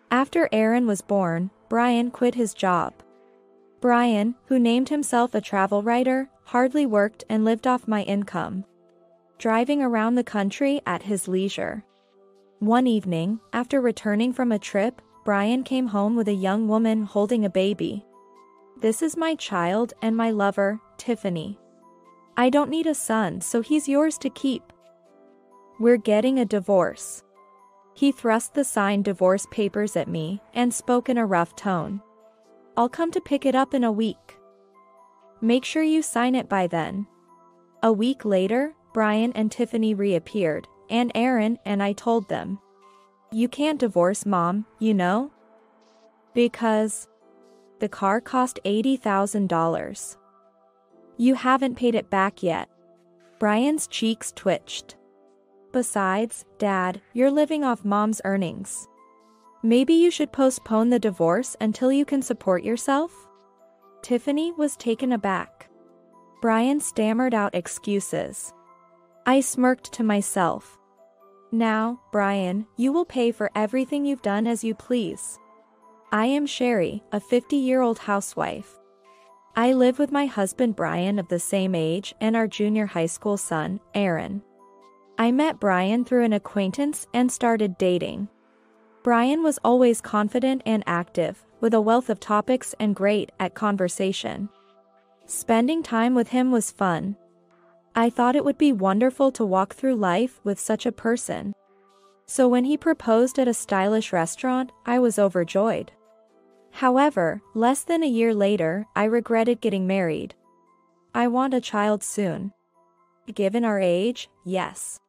After Aaron was born, Brian quit his job. Brian, who named himself a travel writer, hardly worked and lived off my income, driving around the country at his leisure. One evening, after returning from a trip, Brian came home with a young woman holding a baby. "This is my child and my lover, Tiffany. I don't need a son, so he's yours to keep. We're getting a divorce." He thrust the signed divorce papers at me and spoke in a rough tone. "I'll come to pick it up in a week. Make sure you sign it by then." A week later, Brian and Tiffany reappeared, and Aaron and I told them, "You can't divorce Mom, you know? Because the car cost $80,000. You haven't paid it back yet." Brian's cheeks twitched. "Besides, Dad, you're living off Mom's earnings. Maybe you should postpone the divorce until you can support yourself?" Tiffany was taken aback. Brian stammered out excuses. I smirked to myself. "Now, Brian, you will pay for everything you've done as you please. I am Sherry, a 50-year-old housewife. I live with my husband Brian of the same age and our junior high school son, Aaron. I met Brian through an acquaintance and started dating. Brian was always confident and active, with a wealth of topics and great at conversation. Spending time with him was fun. I thought it would be wonderful to walk through life with such a person. So when he proposed at a stylish restaurant, I was overjoyed. However, less than a year later, I regretted getting married. I want a child soon. Given our age, yes.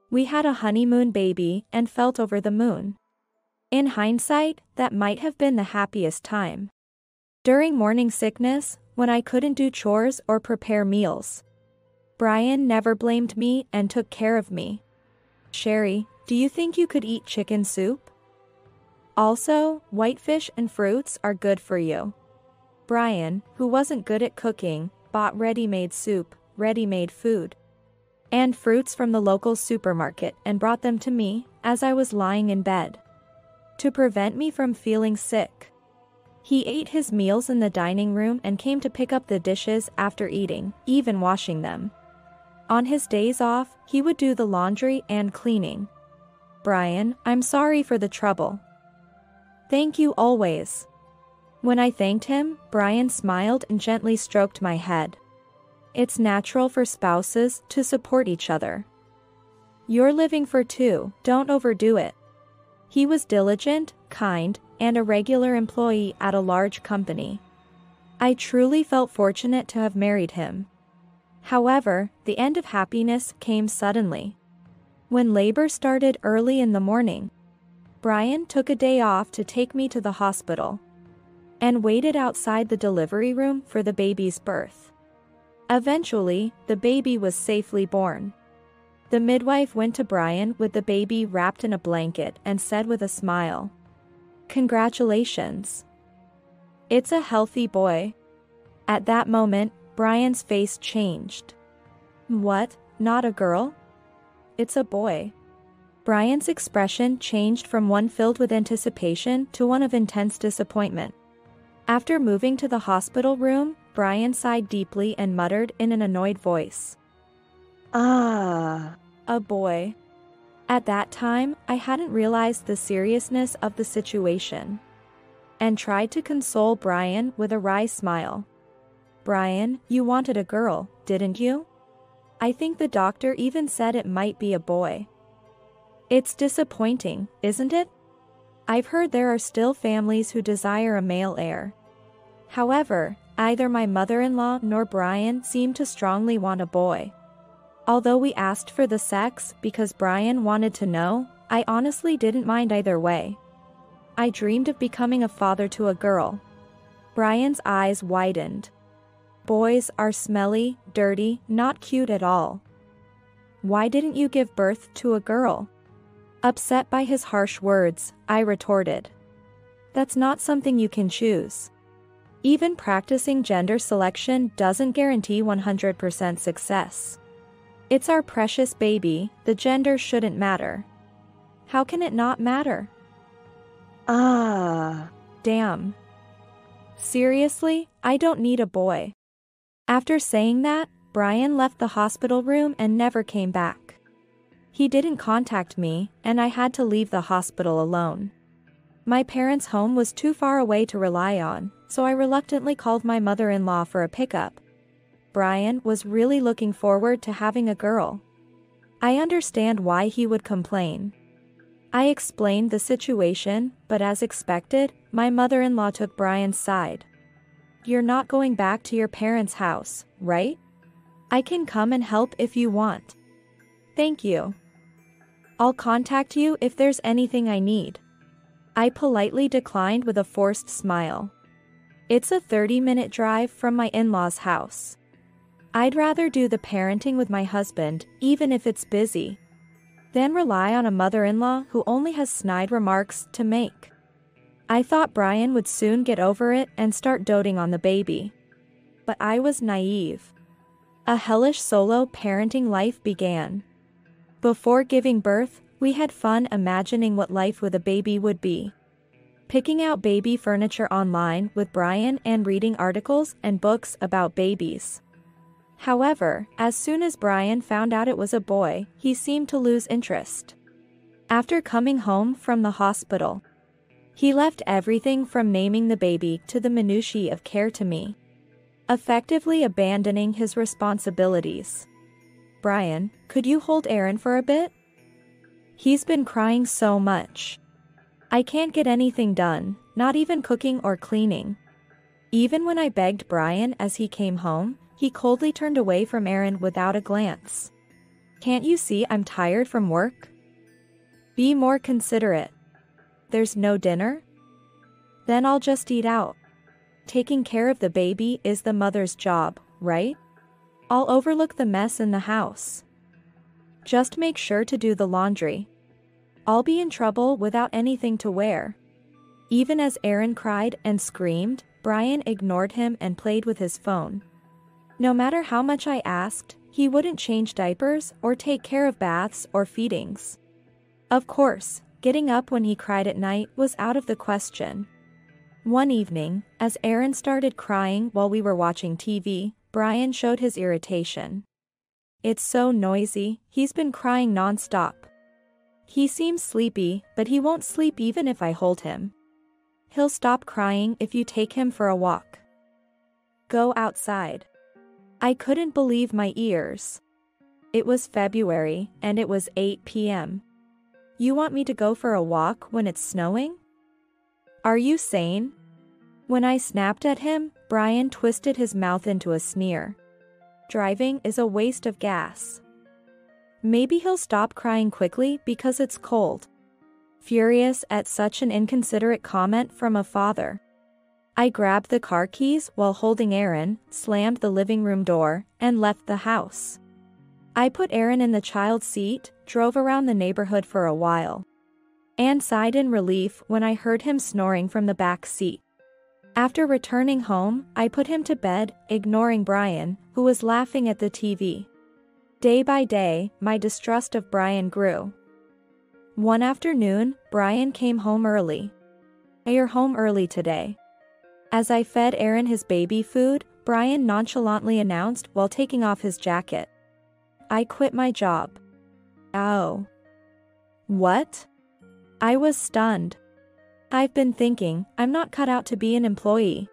We had a honeymoon baby and felt over the moon. In hindsight, that might have been the happiest time. During morning sickness, when I couldn't do chores or prepare meals, Brian never blamed me and took care of me. "Sherry, do you think you could eat chicken soup? Also, whitefish and fruits are good for you." Brian, who wasn't good at cooking, bought ready-made soup, ready-made food, and fruits from the local supermarket and brought them to me as I was lying in bed, to prevent me from feeling sick. He ate his meals in the dining room and came to pick up the dishes after eating, even washing them. On his days off, he would do the laundry and cleaning. "Brian, I'm sorry for the trouble." "Thank you always." When I thanked him, Brian smiled and gently stroked my head. It's natural for spouses to support each other. "You're living for two, don't overdo it." He was diligent, kind, and a regular employee at a large company. I truly felt fortunate to have married him. However, the end of happiness came suddenly. When labor started early in the morning, Brian took a day off to take me to the hospital and waited outside the delivery room for the baby's birth. Eventually, the baby was safely born. The midwife went to Brian with the baby wrapped in a blanket and said with a smile, "Congratulations. It's a healthy boy." At that moment, Brian's face changed. "What, not a girl? It's a boy." Brian's expression changed from one filled with anticipation to one of intense disappointment. After moving to the hospital room, Brian sighed deeply and muttered in an annoyed voice, "Ah, a boy." At that time, I hadn't realized the seriousness of the situation, and tried to console Brian with a wry smile. "Brian, you wanted a girl, didn't you? I think the doctor even said it might be a boy." "It's disappointing, isn't it? I've heard there are still families who desire a male heir. However, either my mother-in-law nor Brian seemed to strongly want a boy. Although we asked for the sex because Brian wanted to know, I honestly didn't mind either way. I dreamed of becoming a father to a girl." Brian's eyes widened. "Boys are smelly, dirty, not cute at all. Why didn't you give birth to a girl?" Upset by his harsh words, I retorted, "That's not something you can choose. Even practicing gender selection doesn't guarantee 100% success. It's our precious baby, the gender shouldn't matter." "How can it not matter? Ah. Damn. Seriously, I don't need a boy. After saying that, Brian left the hospital room and never came back. He didn't contact me, and I had to leave the hospital alone. My parents' home was too far away to rely on, so I reluctantly called my mother-in-law for a pickup. Brian was really looking forward to having a girl. I understand why he would complain. I explained the situation, but as expected, my mother-in-law took Brian's side. You're not going back to your parents' house, right? I can come and help if you want. Thank you. I'll contact you if there's anything I need. I politely declined with a forced smile. It's a 30-minute drive from my in-laws' house. I'd rather do the parenting with my husband, even if it's busy, than rely on a mother-in-law who only has snide remarks to make. I thought Brian would soon get over it and start doting on the baby. But I was naive. A hellish solo parenting life began. Before giving birth, we had fun imagining what life with a baby would be. Picking out baby furniture online with Brian and reading articles and books about babies. However, as soon as Brian found out it was a boy, he seemed to lose interest. After coming home from the hospital, he left everything from naming the baby to the minutiae of care to me, effectively abandoning his responsibilities. Brian, could you hold Aaron for a bit? He's been crying so much. I can't get anything done, not even cooking or cleaning. Even when I begged Brian as he came home, he coldly turned away from Aaron without a glance. Can't you see I'm tired from work? Be more considerate. There's no dinner? Then I'll just eat out. Taking care of the baby is the mother's job, right? I'll overlook the mess in the house. Just make sure to do the laundry. I'll be in trouble without anything to wear. Even as Aaron cried and screamed, Brian ignored him and played with his phone. No matter how much I asked, he wouldn't change diapers or take care of baths or feedings. Of course, getting up when he cried at night was out of the question. One evening, as Aaron started crying while we were watching TV, Brian showed his irritation. It's so noisy, he's been crying non-stop. He seems sleepy, but he won't sleep even if I hold him. He'll stop crying if you take him for a walk. Go outside. I couldn't believe my ears. It was February, and it was 8 p.m. You want me to go for a walk when it's snowing? Are you sane? When I snapped at him, Brian twisted his mouth into a sneer. Driving is a waste of gas. Maybe he'll stop crying quickly because it's cold. Furious at such an inconsiderate comment from a father, I grabbed the car keys while holding Aaron, slammed the living room door, and left the house. I put Aaron in the child's seat, drove around the neighborhood for a while, and sighed in relief when I heard him snoring from the back seat. After returning home, I put him to bed, ignoring Brian, who was laughing at the TV. Day by day, my distrust of Brian grew. One afternoon, Brian came home early. You're home early today. As I fed Aaron his baby food, Brian nonchalantly announced while taking off his jacket. I quit my job. Oh. What? I was stunned. I've been thinking, I'm not cut out to be an employee.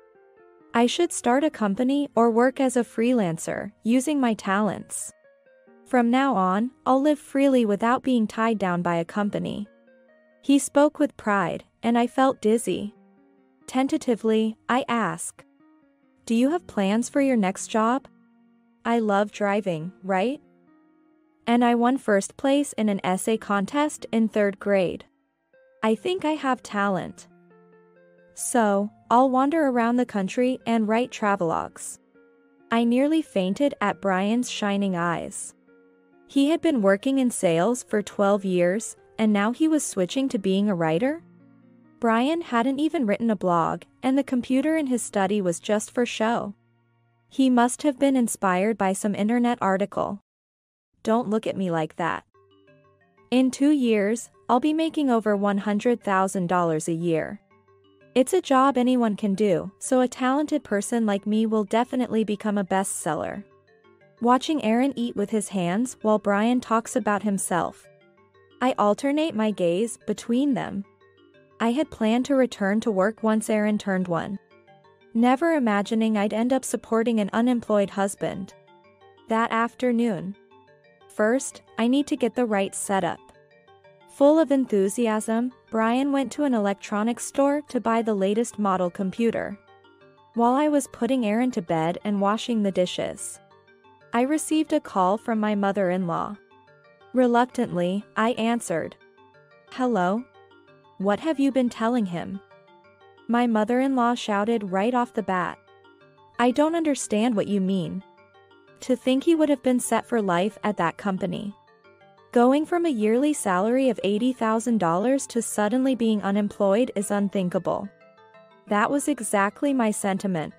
I should start a company or work as a freelancer, using my talents. From now on, I'll live freely without being tied down by a company. He spoke with pride, and I felt dizzy. Tentatively, I asked, do you have plans for your next job? I love driving, right? And I won first place in an essay contest in 3rd grade. I think I have talent. So, I'll wander around the country and write travelogues. I nearly fainted at Brian's shining eyes. He had been working in sales for 12 years, and now he was switching to being a writer? Brian hadn't even written a blog, and the computer in his study was just for show. He must have been inspired by some internet article. Don't look at me like that. In 2 years, I'll be making over $100,000 a year. It's a job anyone can do, so a talented person like me will definitely become a bestseller. Watching Aaron eat with his hands while Brian talks about himself. I alternate my gaze between them. I had planned to return to work once Aaron turned 1. Never imagining I'd end up supporting an unemployed husband. That afternoon. First, I need to get the right setup. Full of enthusiasm, Brian went to an electronics store to buy the latest model computer. While I was putting Aaron to bed and washing the dishes, I received a call from my mother-in-law. Reluctantly, I answered. "Hello? What have you been telling him?" My mother-in-law shouted right off the bat. "I don't understand what you mean. To think he would have been set for life at that company. Going from a yearly salary of $80,000 to suddenly being unemployed is unthinkable." That was exactly my sentiment.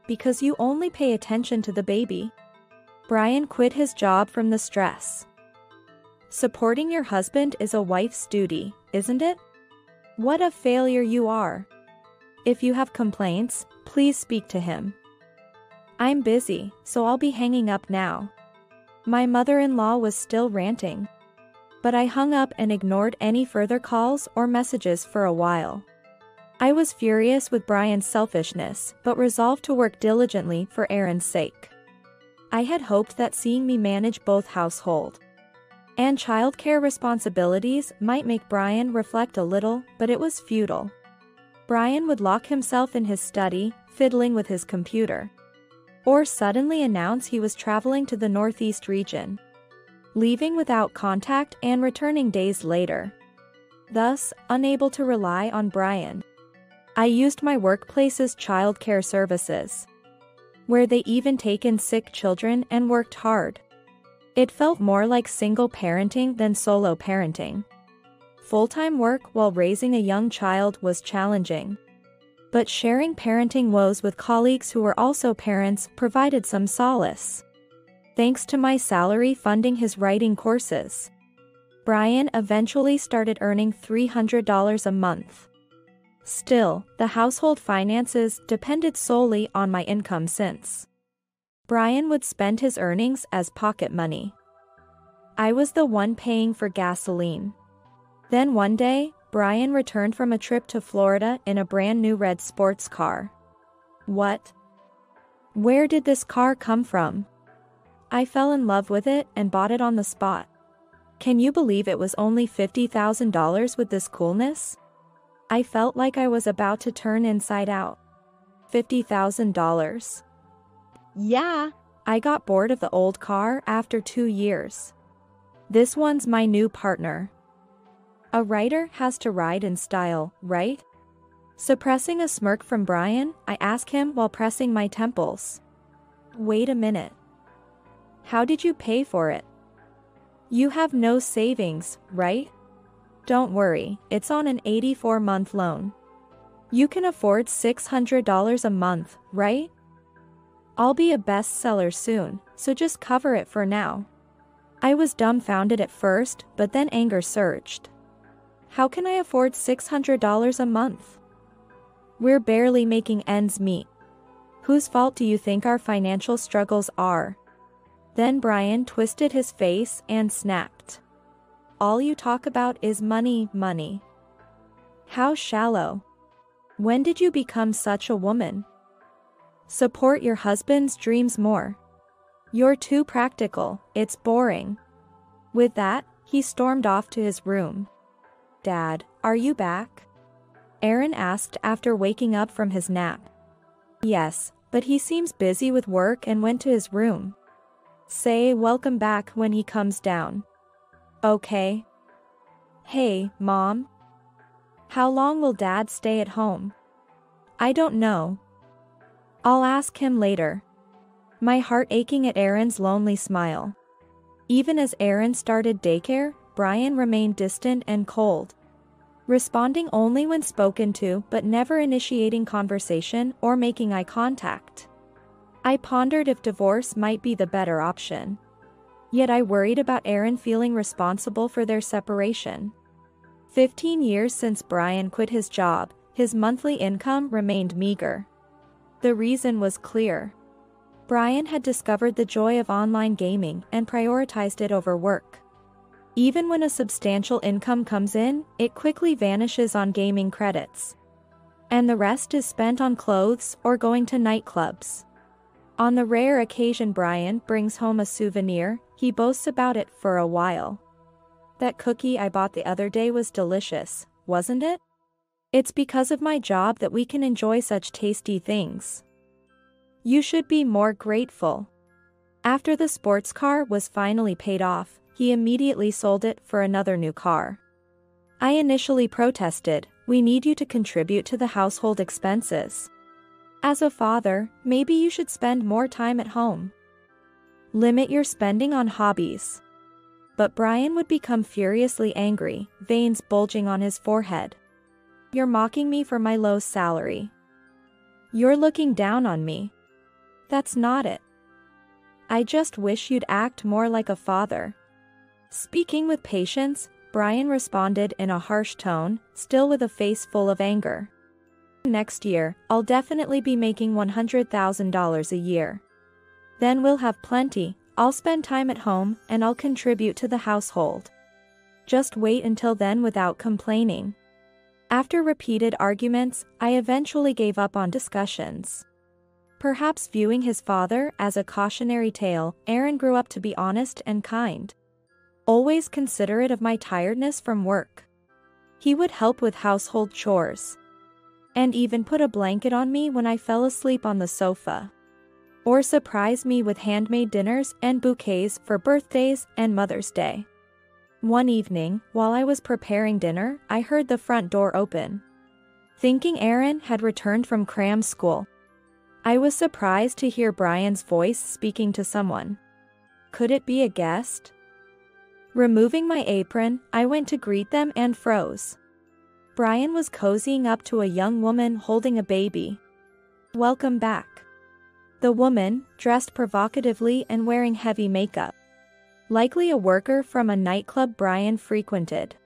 Because you only pay attention to the baby. Brian quit his job from the stress. Supporting your husband is a wife's duty, isn't it? What a failure you are. If you have complaints, please speak to him. I'm busy, so I'll be hanging up now. My mother-in-law was still ranting. But I hung up and ignored any further calls or messages for a while. I was furious with Brian's selfishness, but resolved to work diligently for Aaron's sake. I had hoped that seeing me manage both household and childcare responsibilities might make Brian reflect a little, but it was futile. Brian would lock himself in his study, fiddling with his computer. Or suddenly announce he was traveling to the Northeast region, leaving without contact and returning days later. Thus, unable to rely on Brian, I used my workplace's childcare services, where they even take in sick children and worked hard. It felt more like single parenting than solo parenting. Full-time work while raising a young child was challenging. But sharing parenting woes with colleagues who were also parents provided some solace. Thanks to my salary funding his writing courses, Brian eventually started earning $300 a month. Still, the household finances depended solely on my income since Brian would spend his earnings as pocket money. I was the one paying for gasoline. Then one day, Brian returned from a trip to Florida in a brand new red sports car. What? Where did this car come from? I fell in love with it and bought it on the spot. Can you believe it was only $50,000 with this coolness? I felt like I was about to turn inside out. $50,000. Yeah, I got bored of the old car after 2 years. This one's my new partner. A writer has to ride in style, right? Suppressing a smirk from Brian, I ask him while pressing my temples. Wait a minute. How did you pay for it? You have no savings, right? Don't worry, it's on an 84-month loan. You can afford $600 a month, right? I'll be a bestseller soon, so just cover it for now. I was dumbfounded at first, but then anger surged. How can I afford $600 a month? We're barely making ends meet. Whose fault do you think our financial struggles are? Then Brian twisted his face and snapped. All you talk about is money, money. How shallow. When did you become such a woman? Support your husband's dreams more. You're too practical, it's boring. With that, he stormed off to his room. Dad, are you back? Aaron asked after waking up from his nap. Yes, but he seems busy with work and went to his room. Say welcome back when he comes down. Okay. Hey, Mom. How long will Dad stay at home? I don't know. I'll ask him later. My heart aching at Aaron's lonely smile. Even as Aaron started daycare, Brian remained distant and cold, responding only when spoken to but never initiating conversation or making eye contact. I pondered if divorce might be the better option. Yet I worried about Aaron feeling responsible for their separation. 15 years since Brian quit his job, his monthly income remained meager. The reason was clear. Brian had discovered the joy of online gaming and prioritized it over work. Even when a substantial income comes in, it quickly vanishes on gaming credits. And the rest is spent on clothes or going to nightclubs. On the rare occasion Brian brings home a souvenir, he boasts about it for a while. "That cookie I bought the other day was delicious, wasn't it? It's because of my job that we can enjoy such tasty things. You should be more grateful." After the sports car was finally paid off, he immediately sold it for another new car. I initially protested, "We need you to contribute to the household expenses. As a father, maybe you should spend more time at home. Limit your spending on hobbies." But Brian would become furiously angry, veins bulging on his forehead. "You're mocking me for my low salary. You're looking down on me. That's not it. I just wish you'd act more like a father." Speaking with patience, Brian responded in a harsh tone, still with a face full of anger. "Next year, I'll definitely be making $100,000 a year. Then we'll have plenty, I'll spend time at home, and I'll contribute to the household. Just wait until then without complaining." After repeated arguments, I eventually gave up on discussions. Perhaps viewing his father as a cautionary tale, Aaron grew up to be honest and kind. Always considerate of my tiredness from work. He would help with household chores. And even put a blanket on me when I fell asleep on the sofa. Or surprise me with handmade dinners and bouquets for birthdays and Mother's Day. One evening, while I was preparing dinner, I heard the front door open. Thinking Aaron had returned from cram school, I was surprised to hear Brian's voice speaking to someone. Could it be a guest? Removing my apron, I went to greet them and froze. Brian was cozying up to a young woman holding a baby. "Welcome back." The woman, dressed provocatively and wearing heavy makeup. Likely a worker from a nightclub Brian frequented.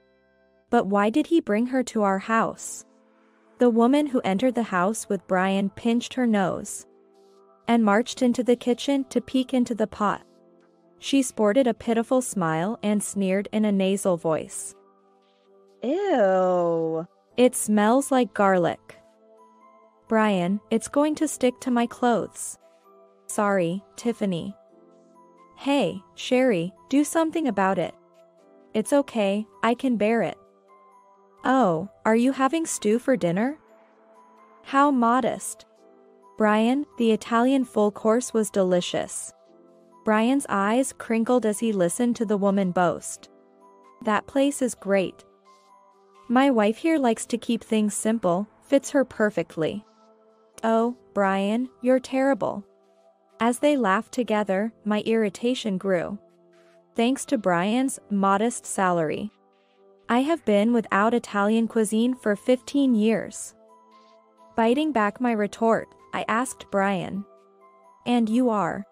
But why did he bring her to our house? The woman who entered the house with Brian pinched her nose and marched into the kitchen to peek into the pot. She sported a pitiful smile and sneered in a nasal voice. "Ew. It smells like garlic." "Brian, it's going to stick to my clothes." "Sorry, Tiffany." "Hey, Sherry, do something about it." "It's okay, I can bear it." "Oh, are you having stew for dinner?" How modest. "Brian, the Italian full course was delicious." Brian's eyes crinkled as he listened to the woman boast. "That place is great. My wife here likes to keep things simple, fits her perfectly." "Oh, Brian, you're terrible." As they laughed together, my irritation grew. Thanks to Brian's modest salary, I have been without Italian cuisine for 15 years. Biting back my retort, I asked Brian. "And you are?"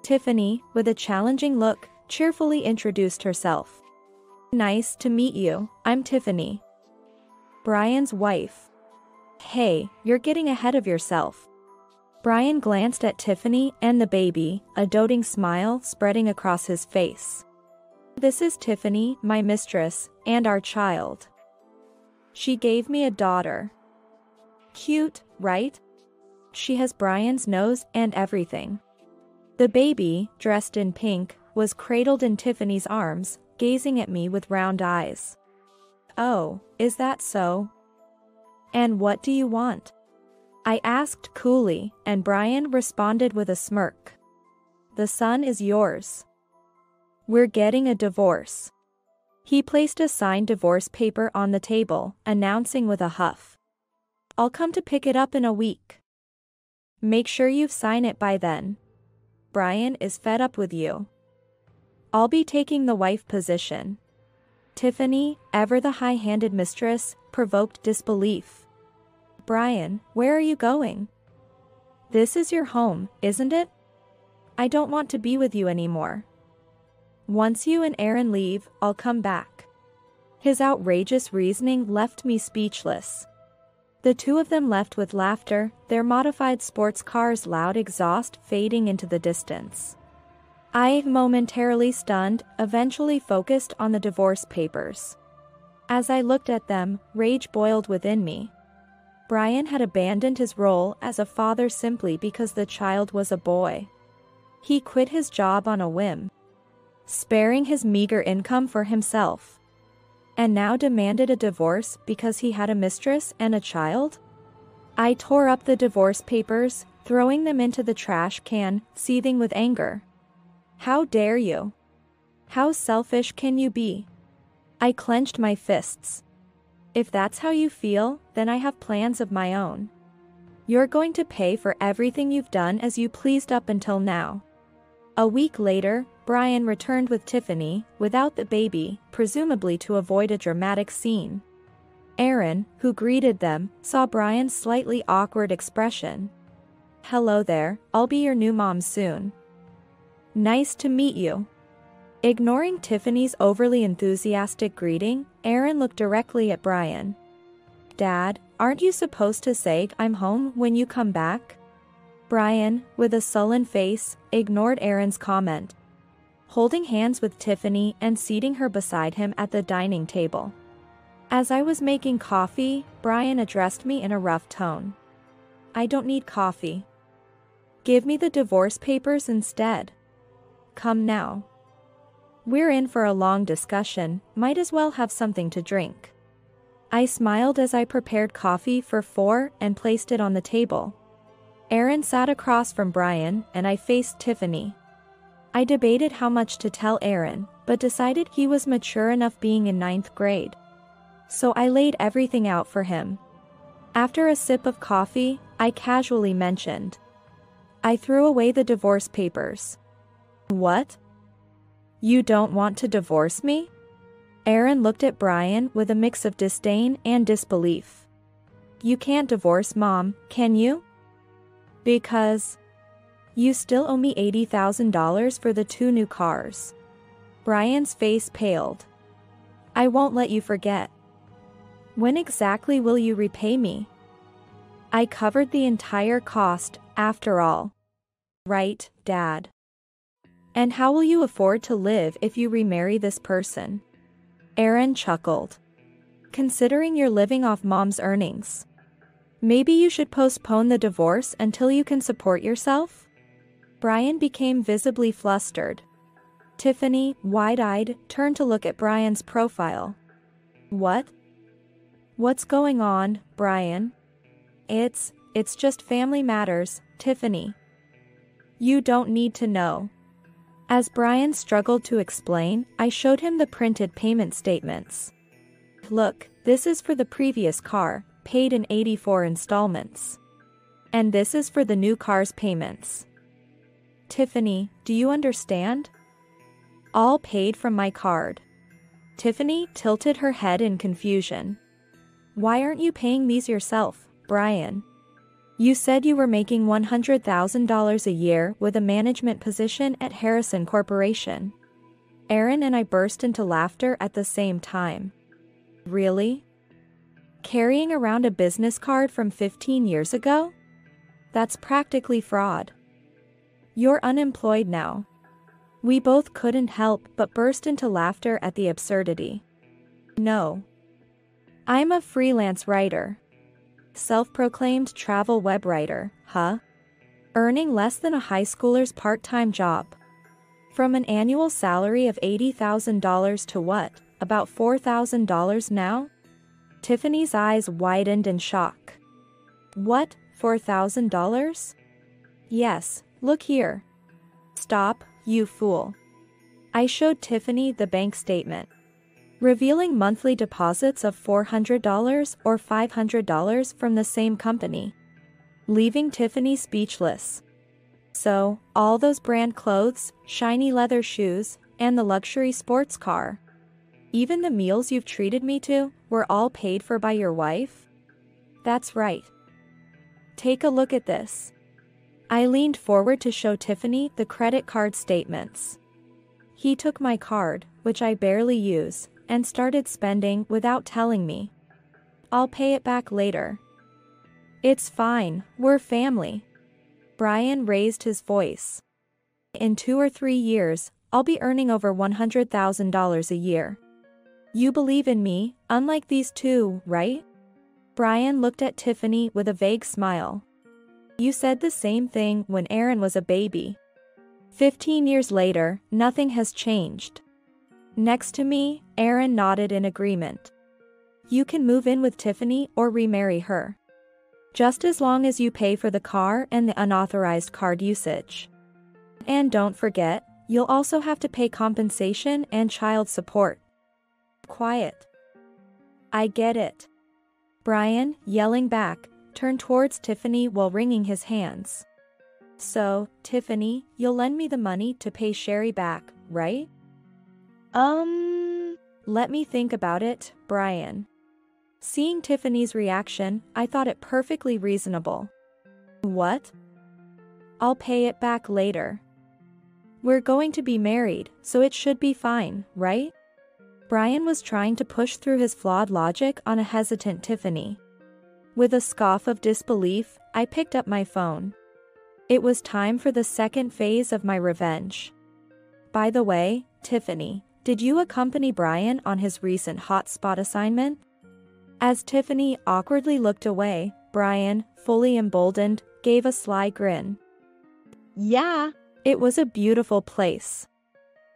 Tiffany, with a challenging look, cheerfully introduced herself. "Nice to meet you, I'm Tiffany, Brian's wife." "Hey, you're getting ahead of yourself." Brian glanced at Tiffany and the baby, a doting smile spreading across his face. "This is Tiffany, my mistress, and our child. She gave me a daughter. Cute, right? She has Brian's nose and everything." The baby, dressed in pink, was cradled in Tiffany's arms, gazing at me with round eyes. "Oh, is that so? And what do you want?" I asked coolly, and Brian responded with a smirk. "The son is yours. We're getting a divorce." He placed a signed divorce paper on the table, announcing with a huff. "I'll come to pick it up in a week. Make sure you've signed it by then. Brian is fed up with you. I'll be taking the wife position." Tiffany, ever the high-handed mistress, provoked disbelief. "Brian, where are you going? This is your home, isn't it? I don't want to be with you anymore. Once you and Aaron leave, I'll come back." His outrageous reasoning left me speechless. The two of them left with laughter, their modified sports car's loud exhaust fading into the distance. I, momentarily stunned, eventually focused on the divorce papers. As I looked at them, rage boiled within me. Brian had abandoned his role as a father simply because the child was a boy. He quit his job on a whim, sparing his meager income for himself, and now demanded a divorce because he had a mistress and a child? I tore up the divorce papers, throwing them into the trash can, seething with anger. How dare you? How selfish can you be? I clenched my fists. If that's how you feel, then I have plans of my own. You're going to pay for everything you've done as you pleased up until now. A week later, Brian returned with Tiffany, without the baby, presumably to avoid a dramatic scene. Aaron, who greeted them, saw Brian's slightly awkward expression. "Hello there, I'll be your new mom soon." "Nice to meet you." Ignoring Tiffany's overly enthusiastic greeting, Aaron looked directly at Brian. "Dad, aren't you supposed to say I'm home when you come back?" Brian, with a sullen face, ignored Aaron's comment, holding hands with Tiffany and seating her beside him at the dining table. As I was making coffee, Brian addressed me in a rough tone. "I don't need coffee. Give me the divorce papers instead. Come now. We're in for a long discussion, might as well have something to drink." I smiled as I prepared coffee for four and placed it on the table. Aaron sat across from Brian, and I faced Tiffany. I debated how much to tell Aaron, but decided he was mature enough being in 9th grade. So I laid everything out for him. After a sip of coffee, I casually mentioned, "I threw away the divorce papers." "What? You don't want to divorce me?" Aaron looked at Brian with a mix of disdain and disbelief. "You can't divorce Mom, can you? Because you still owe me $80,000 for the 2 new cars." Brian's face paled. "I won't let you forget." "When exactly will you repay me?" "I covered the entire cost, after all." "Right, Dad. And how will you afford to live if you remarry this person?" Aaron chuckled. "Considering you're living off Mom's earnings, maybe you should postpone the divorce until you can support yourself?" Brian became visibly flustered. Tiffany, wide-eyed, turned to look at Brian's profile. "What? What's going on, Brian?" It's just family matters, Tiffany. You don't need to know." As Brian struggled to explain, I showed him the printed payment statements. "Look, this is for the previous car, paid in 84 installments. And this is for the new car's payments. Tiffany, do you understand? All paid from my card." Tiffany tilted her head in confusion. "Why aren't you paying these yourself, Brian? You said you were making $100,000 a year with a management position at Harrison Corporation." Aaron and I burst into laughter at the same time. "Really? Carrying around a business card from 15 years ago? That's practically fraud. You're unemployed now." We both couldn't help but burst into laughter at the absurdity. "No. I'm a freelance writer. Self-proclaimed travel web writer, huh? Earning less than a high schooler's part-time job. From an annual salary of $80,000 to what, about $4,000 now?" Tiffany's eyes widened in shock. "What, $4,000? Yes, look here." "Stop, you fool." I showed Tiffany the bank statement, revealing monthly deposits of $400 or $500 from the same company, leaving Tiffany speechless. "So, all those brand clothes, shiny leather shoes, and the luxury sports car, even the meals you've treated me to, were all paid for by your wife?" "That's right. Take a look at this." I leaned forward to show Tiffany the credit card statements. He took my card, which I barely use, and started spending without telling me. I'll pay it back later. It's fine, we're family. Brian raised his voice. In 2 or 3 years, I'll be earning over $100,000 a year. You believe in me, unlike these two, right? Brian looked at Tiffany with a vague smile. You said the same thing when Aaron was a baby. 15 years later, nothing has changed. Next to me, Aaron nodded in agreement. You can move in with Tiffany or remarry her. Just as long as you pay for the car and the unauthorized card usage. And don't forget, you'll also have to pay compensation and child support. Quiet. I get it. Brian, yelling back, turned towards Tiffany while wringing his hands. So, Tiffany, you'll lend me the money to pay Sherry back, right? Let me think about it, Brian. Seeing Tiffany's reaction, I thought it perfectly reasonable. What? I'll pay it back later. We're going to be married, so it should be fine, right? Brian was trying to push through his flawed logic on a hesitant Tiffany. With a scoff of disbelief, I picked up my phone. It was time for the second phase of my revenge. By the way, Tiffany, did you accompany Brian on his recent hotspot assignment? As Tiffany awkwardly looked away, Brian, fully emboldened, gave a sly grin. Yeah, it was a beautiful place.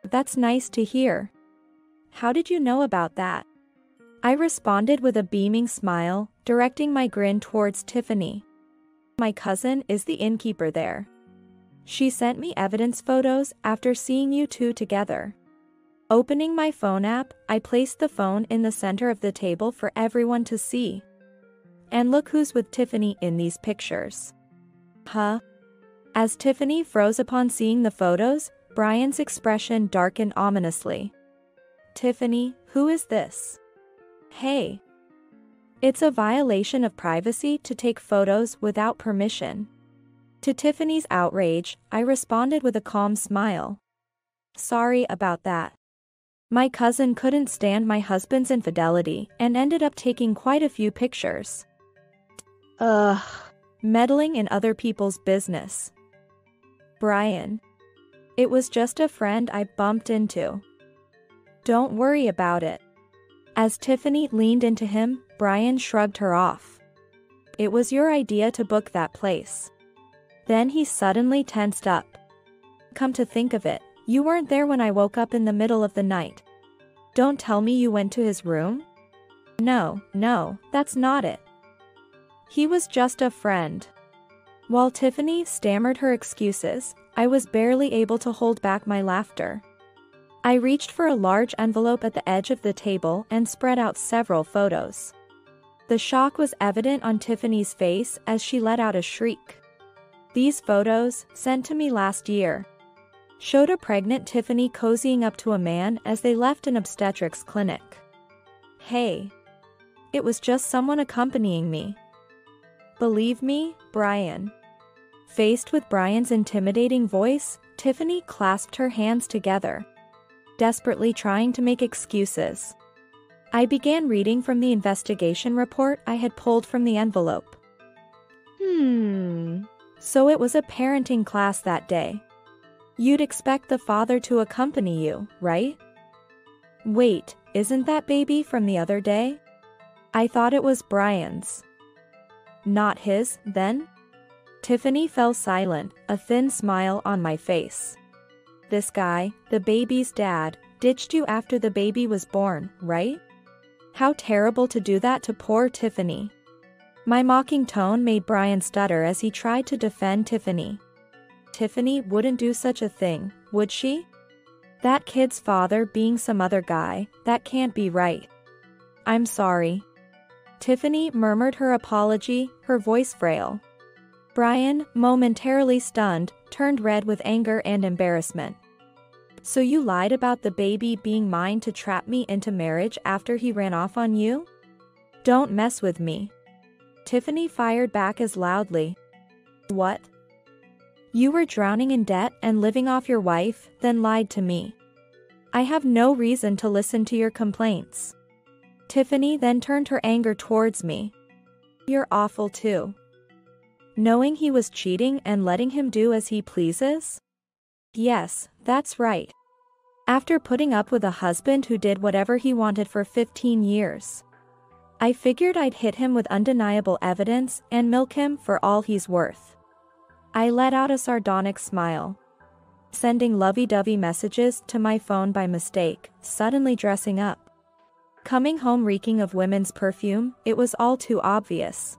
That's nice to hear. How did you know about that? I responded with a beaming smile, directing my grin towards Tiffany. My cousin is the innkeeper there. She sent me evidence photos after seeing you two together. Opening my phone app, I placed the phone in the center of the table for everyone to see. And look who's with Tiffany in these pictures. Huh? As Tiffany froze upon seeing the photos, Brian's expression darkened ominously. Tiffany, who is this? Hey. It's a violation of privacy to take photos without permission. To Tiffany's outrage, I responded with a calm smile. Sorry about that. My cousin couldn't stand my husband's infidelity and ended up taking quite a few pictures. Meddling in other people's business. Brian. It was just a friend I bumped into. Don't worry about it. As Tiffany leaned into him, Brian shrugged her off. It was your idea to book that place. Then he suddenly tensed up. Come to think of it, you weren't there when I woke up in the middle of the night. Don't tell me you went to his room? No, that's not it. He was just a friend. While Tiffany stammered her excuses, I was barely able to hold back my laughter. I reached for a large envelope at the edge of the table and spread out several photos. The shock was evident on Tiffany's face as she let out a shriek. These photos, sent to me last year, showed a pregnant Tiffany cozying up to a man as they left an obstetrics clinic. Hey. It was just someone accompanying me. Believe me, Brian. Faced with Brian's intimidating voice, Tiffany clasped her hands together, desperately trying to make excuses. I began reading from the investigation report I had pulled from the envelope. So it was a parenting class that day. You'd expect the father to accompany you, right? Wait, isn't that baby from the other day? I thought it was Brian's. Not his, then? Tiffany fell silent, a thin smile on my face. This guy, the baby's dad, ditched you after the baby was born, right? How terrible to do that to poor Tiffany. My mocking tone made Brian stutter as he tried to defend Tiffany. Tiffany wouldn't do such a thing, would she? That kid's father being some other guy, that can't be right. I'm sorry. Tiffany murmured her apology, her voice frail. Brian, momentarily stunned, turned red with anger and embarrassment. So you lied about the baby being mine to trap me into marriage after he ran off on you? Don't mess with me. Tiffany fired back as loudly. What? You were drowning in debt and living off your wife, then lied to me. I have no reason to listen to your complaints. Tiffany then turned her anger towards me. You're awful too. Knowing he was cheating and letting him do as he pleases? Yes, that's right. After putting up with a husband who did whatever he wanted for 15 years. I figured I'd hit him with undeniable evidence and milk him for all he's worth. I let out a sardonic smile. Sending lovey-dovey messages to my phone by mistake, suddenly dressing up. Coming home reeking of women's perfume, it was all too obvious.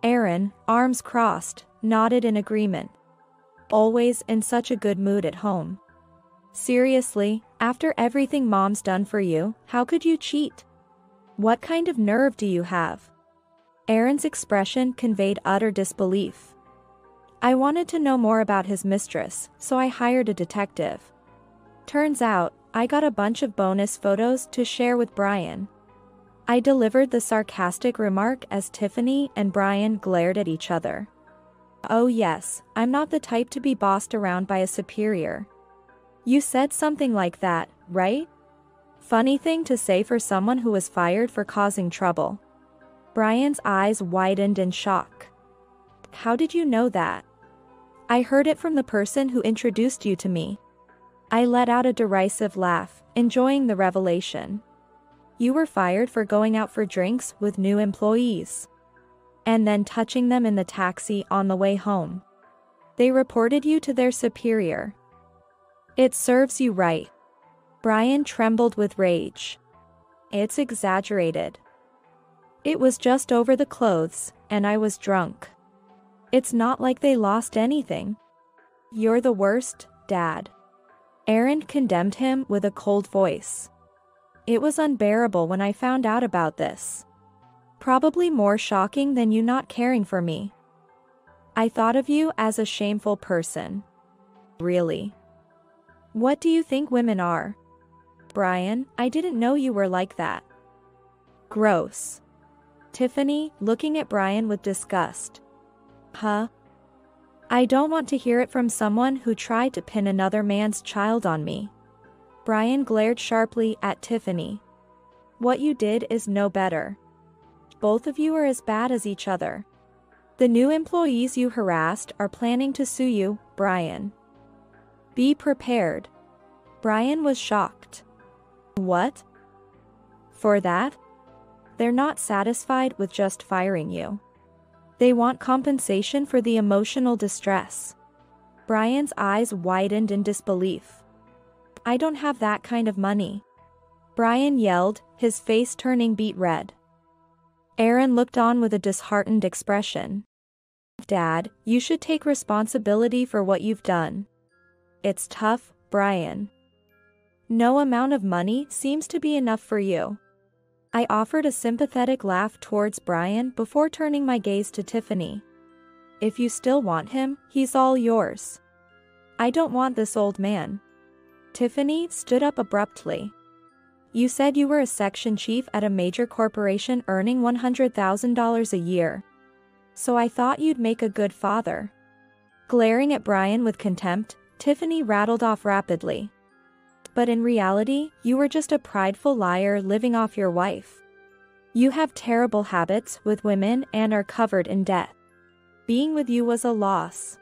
Aaron, arms crossed, nodded in agreement. Always in such a good mood at home. Seriously, after everything Mom's done for you, how could you cheat? What kind of nerve do you have? Aaron's expression conveyed utter disbelief. I wanted to know more about his mistress, so I hired a detective. Turns out, I got a bunch of bonus photos to share with Brian. I delivered the sarcastic remark as Tiffany and Brian glared at each other. Oh yes, I'm not the type to be bossed around by a superior. You said something like that, right? Funny thing to say for someone who was fired for causing trouble. Brian's eyes widened in shock. How did you know that? I heard it from the person who introduced you to me. I let out a derisive laugh, enjoying the revelation. You were fired for going out for drinks with new employees. And then touching them in the taxi on the way home. They reported you to their superior. It serves you right. Brian trembled with rage. It's exaggerated. It was just over the clothes, and I was drunk. It's not like they lost anything. You're the worst, Dad. Aaron condemned him with a cold voice. It was unbearable when I found out about this. Probably more shocking than you not caring for me. I thought of you as a shameful person. Really? What do you think women are? Brian, I didn't know you were like that. Gross. Tiffany, looking at Brian with disgust. Huh? I don't want to hear it from someone who tried to pin another man's child on me. Brian glared sharply at Tiffany. What you did is no better. Both of you are as bad as each other. The new employees you harassed are planning to sue you, Brian. Be prepared. Brian was shocked. What? For that? They're not satisfied with just firing you. They want compensation for the emotional distress. Brian's eyes widened in disbelief. I don't have that kind of money. Brian yelled, his face turning beet red. Aaron looked on with a disheartened expression. Dad, you should take responsibility for what you've done. It's tough, Brian. No amount of money seems to be enough for you. I offered a sympathetic laugh towards Brian before turning my gaze to Tiffany. If you still want him, he's all yours. I don't want this old man. Tiffany stood up abruptly. You said you were a section chief at a major corporation earning $100,000 a year. So I thought you'd make a good father. Glaring at Brian with contempt, Tiffany rattled off rapidly. But in reality, you were just a prideful liar living off your wife. You have terrible habits with women and are covered in debt. Being with you was a loss.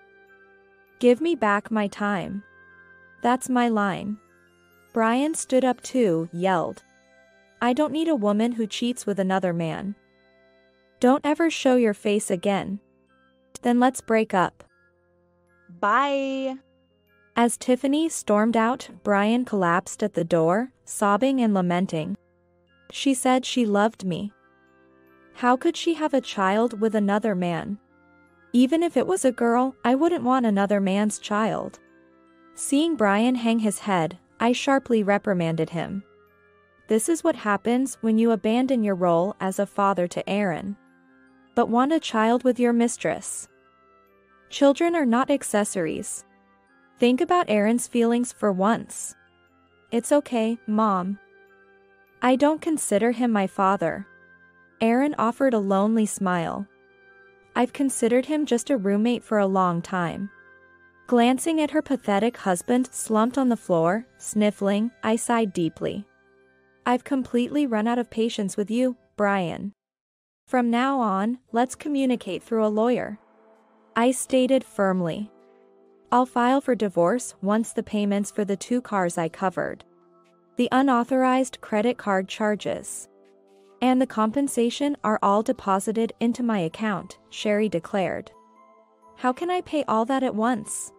Give me back my time. That's my line. Brian stood up too, yelled. I don't need a woman who cheats with another man. Don't ever show your face again. Then let's break up. Bye. As Tiffany stormed out, Brian collapsed at the door, sobbing and lamenting. She said she loved me. How could she have a child with another man? Even if it was a girl, I wouldn't want another man's child. Seeing Brian hang his head, I sharply reprimanded him. This is what happens when you abandon your role as a father to Aaron. But want a child with your mistress. Children are not accessories. Think about Aaron's feelings for once. It's okay, Mom. I don't consider him my father. Aaron offered a lonely smile. I've considered him just a roommate for a long time. Glancing at her pathetic husband slumped on the floor, sniffling, I sighed deeply. I've completely run out of patience with you, Brian. From now on, let's communicate through a lawyer. I stated firmly. I'll file for divorce once the payments for the 2 cars I covered, the unauthorized credit card charges, and the compensation are all deposited into my account, Sherry declared. How can I pay all that at once?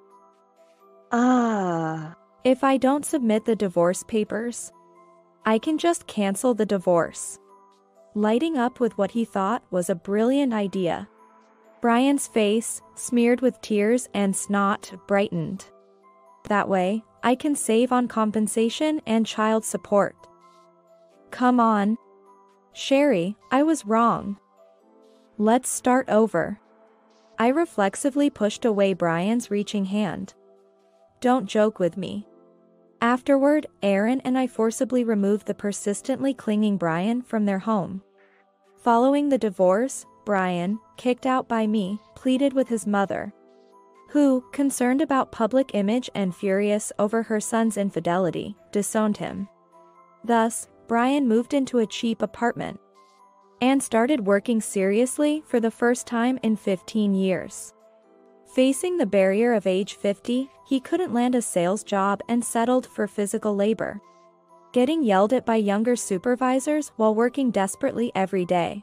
If I don't submit the divorce papers, I can just cancel the divorce. Lighting up with what he thought was a brilliant idea, Brian's face, smeared with tears and snot, brightened. That way, I can save on compensation and child support. Come on. Sherry, I was wrong. Let's start over. I reflexively pushed away Brian's reaching hand. Don't joke with me. Afterward, Aaron and I forcibly removed the persistently clinging Brian from their home. Following the divorce, Brian, kicked out by me, pleaded with his mother, who, concerned about public image and furious over her son's infidelity, disowned him. Thus, Brian moved into a cheap apartment and started working seriously for the first time in 15 years. Facing the barrier of age 50, he couldn't land a sales job and settled for physical labor, getting yelled at by younger supervisors while working desperately every day.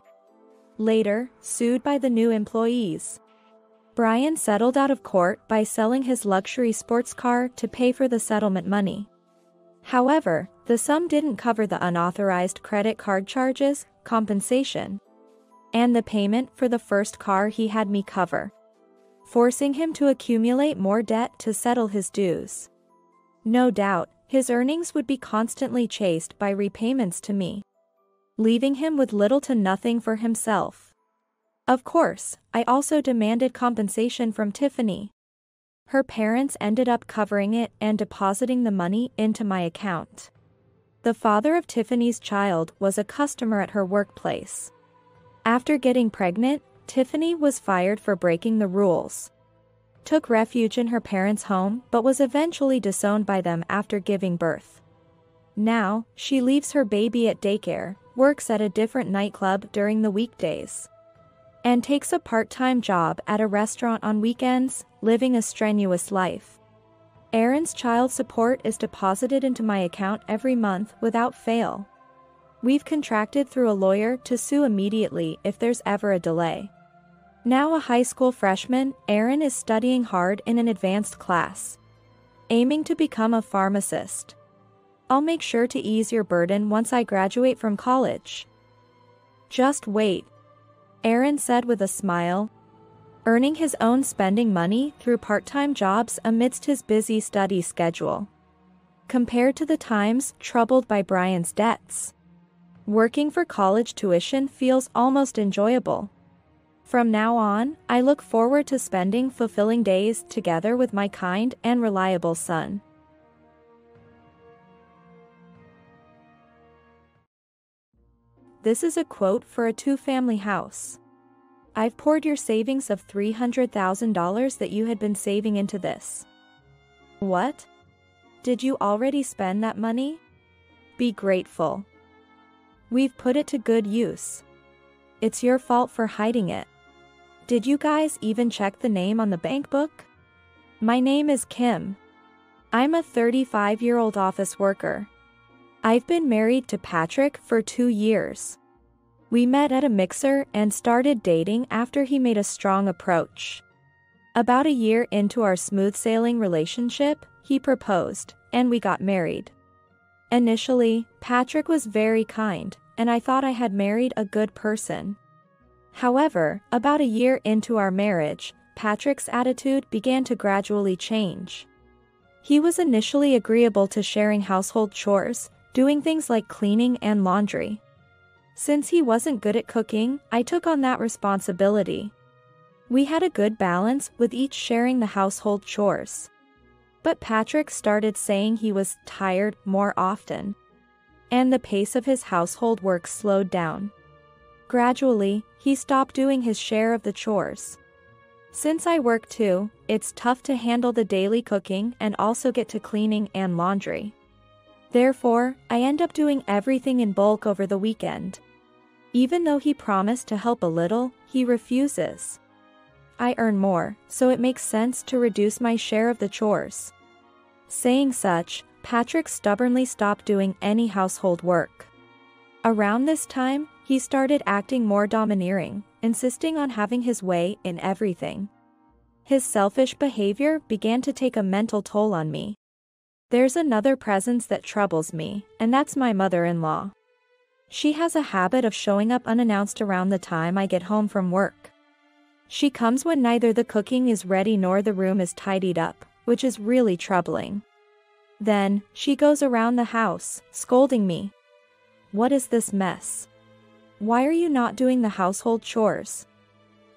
Later, sued by the new employees, Brian settled out of court by selling his luxury sports car to pay for the settlement money. However, the sum didn't cover the unauthorized credit card charges, compensation, and the payment for the first car he had me cover, forcing him to accumulate more debt to settle his dues. No doubt, his earnings would be constantly chased by repayments to me, leaving him with little to nothing for himself. Of course, I also demanded compensation from Tiffany. Her parents ended up covering it and depositing the money into my account. The father of Tiffany's child was a customer at her workplace. After getting pregnant, Tiffany was fired for breaking the rules, took refuge in her parents' home but was eventually disowned by them after giving birth. Now, she leaves her baby at daycare, works at a different nightclub during the weekdays, and takes a part-time job at a restaurant on weekends, living a strenuous life. Aaron's child support is deposited into my account every month without fail. We've contracted through a lawyer to sue immediately if there's ever a delay. Now a high school freshman, Aaron is studying hard in an advanced class, aiming to become a pharmacist. I'll make sure to ease your burden once I graduate from college. Just wait, Aaron said with a smile, earning his own spending money through part-time jobs amidst his busy study schedule. Compared to the times troubled by Brian's debts, working for college tuition feels almost enjoyable. From now on, I look forward to spending fulfilling days together with my kind and reliable son. This is a quote for a 2-family house. I've poured your savings of $300,000 that you had been saving into this. What? Did you already spend that money? Be grateful. We've put it to good use. It's your fault for hiding it. Did you guys even check the name on the bank book? My name is Kim. I'm a 35-year-old office worker. I've been married to Patrick for 2 years. We met at a mixer and started dating after he made a strong approach. About a year into our smooth-sailing relationship, he proposed, and we got married. Initially, Patrick was very kind, and I thought I had married a good person. However, about a year into our marriage, Patrick's attitude began to gradually change. He was initially agreeable to sharing household chores, doing things like cleaning and laundry. Since he wasn't good at cooking, I took on that responsibility. We had a good balance with each sharing the household chores. But Patrick started saying he was tired more often, and the pace of his household work slowed down. Gradually, he stopped doing his share of the chores. Since I work too, it's tough to handle the daily cooking and also get to cleaning and laundry. Therefore, I end up doing everything in bulk over the weekend. Even though he promised to help a little, he refuses. I earn more, so it makes sense to reduce my share of the chores. Saying such, Patrick stubbornly stopped doing any household work. Around this time, he started acting more domineering, insisting on having his way in everything. His selfish behavior began to take a mental toll on me. There's another presence that troubles me, and that's my mother-in-law. She has a habit of showing up unannounced around the time I get home from work. She comes when neither the cooking is ready nor the room is tidied up, which is really troubling. Then, she goes around the house, scolding me. What is this mess? Why are you not doing the household chores?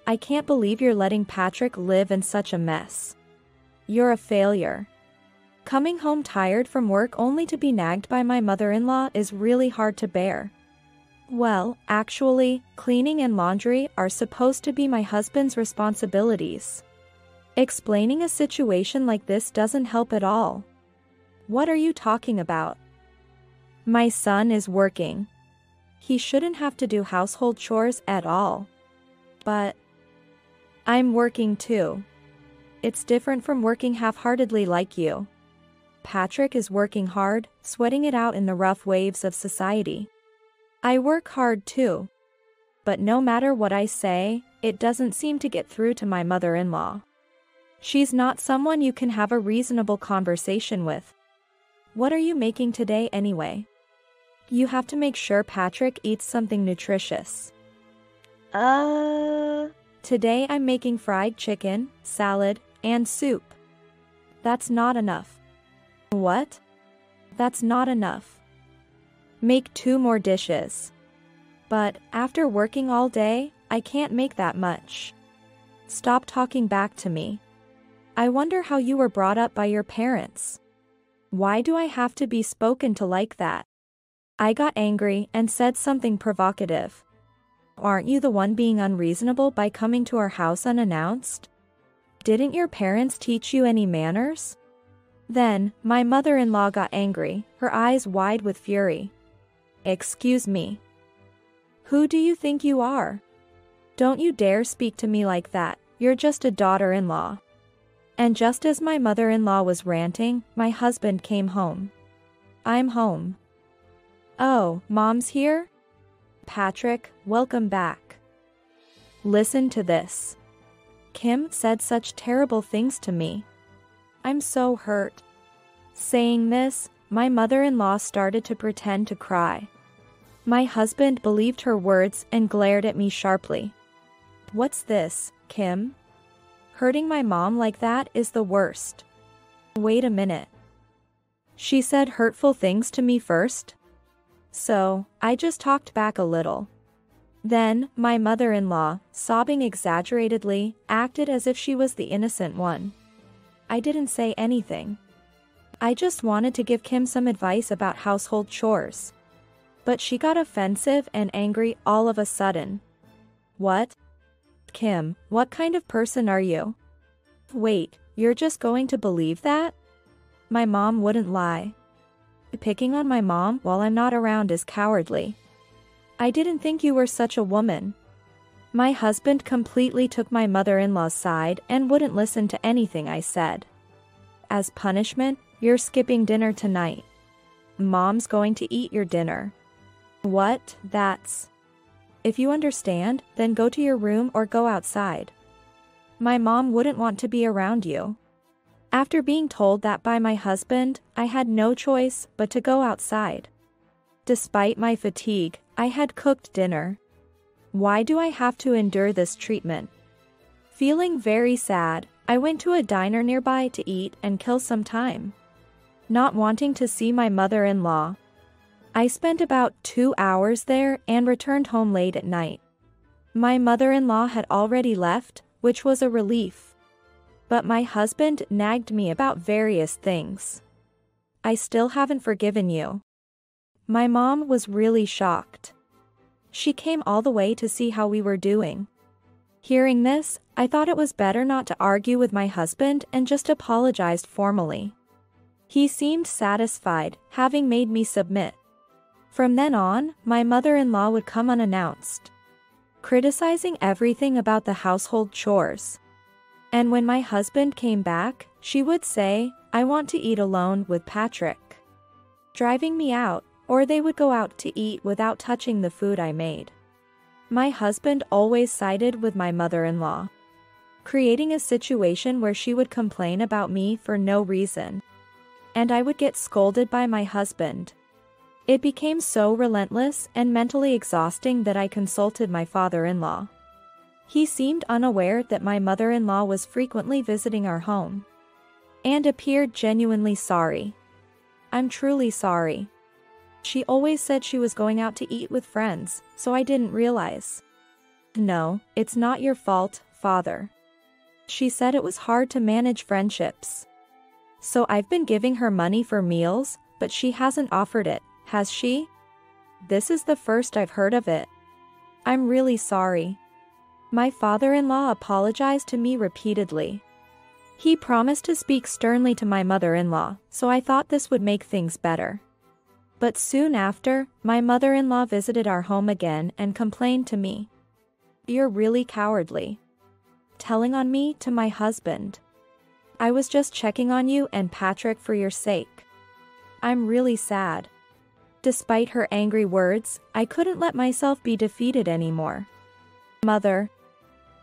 I can't believe you're letting Patrick live in such a mess. You're a failure. Coming home tired from work only to be nagged by my mother-in-law is really hard to bear. Well, actually, cleaning and laundry are supposed to be my husband's responsibilities. Explaining a situation like this doesn't help at all. What are you talking about? My son is working. He shouldn't have to do household chores at all. But I'm working too. It's different from working half-heartedly like you. Patrick is working hard, sweating it out in the rough waves of society. I work hard too. But no matter what I say, it doesn't seem to get through to my mother-in-law. She's not someone you can have a reasonable conversation with. What are you making today anyway? You have to make sure Patrick eats something nutritious. Today I'm making fried chicken, salad, and soup. That's not enough. What? That's not enough. Make 2 more dishes. But, after working all day, I can't make that much. Stop talking back to me. I wonder how you were brought up by your parents. Why do I have to be spoken to like that? I got angry and said something provocative. Aren't you the one being unreasonable by coming to our house unannounced? Didn't your parents teach you any manners? Then, my mother-in-law got angry, her eyes wide with fury. Excuse me. Who do you think you are? Don't you dare speak to me like that, you're just a daughter-in-law. And just as my mother-in-law was ranting, my husband came home. I'm home. Oh, Mom's here? Patrick, welcome back. Listen to this. Kim said such terrible things to me. I'm so hurt. Saying this, my mother-in-law started to pretend to cry. My husband believed her words and glared at me sharply. What's this, Kim? Hurting my mom like that is the worst. Wait a minute. She said hurtful things to me first? So, I just talked back a little. Then, my mother-in-law, sobbing exaggeratedly, acted as if she was the innocent one. I didn't say anything. I just wanted to give Kim some advice about household chores. But she got offensive and angry all of a sudden. What? Kim, what kind of person are you? Wait, you're just going to believe that? My mom wouldn't lie. Picking on my mom while I'm not around is cowardly. I didn't think you were such a woman. My husband completely took my mother-in-law's side and wouldn't listen to anything I said. As punishment, you're skipping dinner tonight. Mom's going to eat your dinner. What? That's... If you understand, then go to your room or go outside. My mom wouldn't want to be around you. After being told that by my husband, I had no choice but to go outside. Despite my fatigue, I had cooked dinner. Why do I have to endure this treatment? Feeling very sad, I went to a diner nearby to eat and kill some time. Not wanting to see my mother-in-law, I spent about 2 hours there and returned home late at night. My mother-in-law had already left, which was a relief. But my husband nagged me about various things. I still haven't forgiven you. My mom was really shocked. She came all the way to see how we were doing. Hearing this, I thought it was better not to argue with my husband and just apologized formally. He seemed satisfied, having made me submit. From then on, my mother-in-law would come unannounced, criticizing everything about the household chores. And when my husband came back, she would say, "I want to eat alone with Patrick," driving me out, or they would go out to eat without touching the food I made. My husband always sided with my mother-in-law, creating a situation where she would complain about me for no reason, and I would get scolded by my husband. It became so relentless and mentally exhausting that I consulted my father-in-law. He seemed unaware that my mother-in-law was frequently visiting our home, and appeared genuinely sorry. "I'm truly sorry. She always said she was going out to eat with friends, so I didn't realize." "No, it's not your fault, father. She said it was hard to manage friendships. So I've been giving her money for meals, but she hasn't offered it, has she? This is the first I've heard of it. I'm really sorry." My father-in-law apologized to me repeatedly. He promised to speak sternly to my mother-in-law, so I thought this would make things better. But soon after, my mother-in-law visited our home again and complained to me. "You're really cowardly. Telling on me to my husband. I was just checking on you and Patrick for your sake. I'm really sad." Despite her angry words, I couldn't let myself be defeated anymore. "Mother,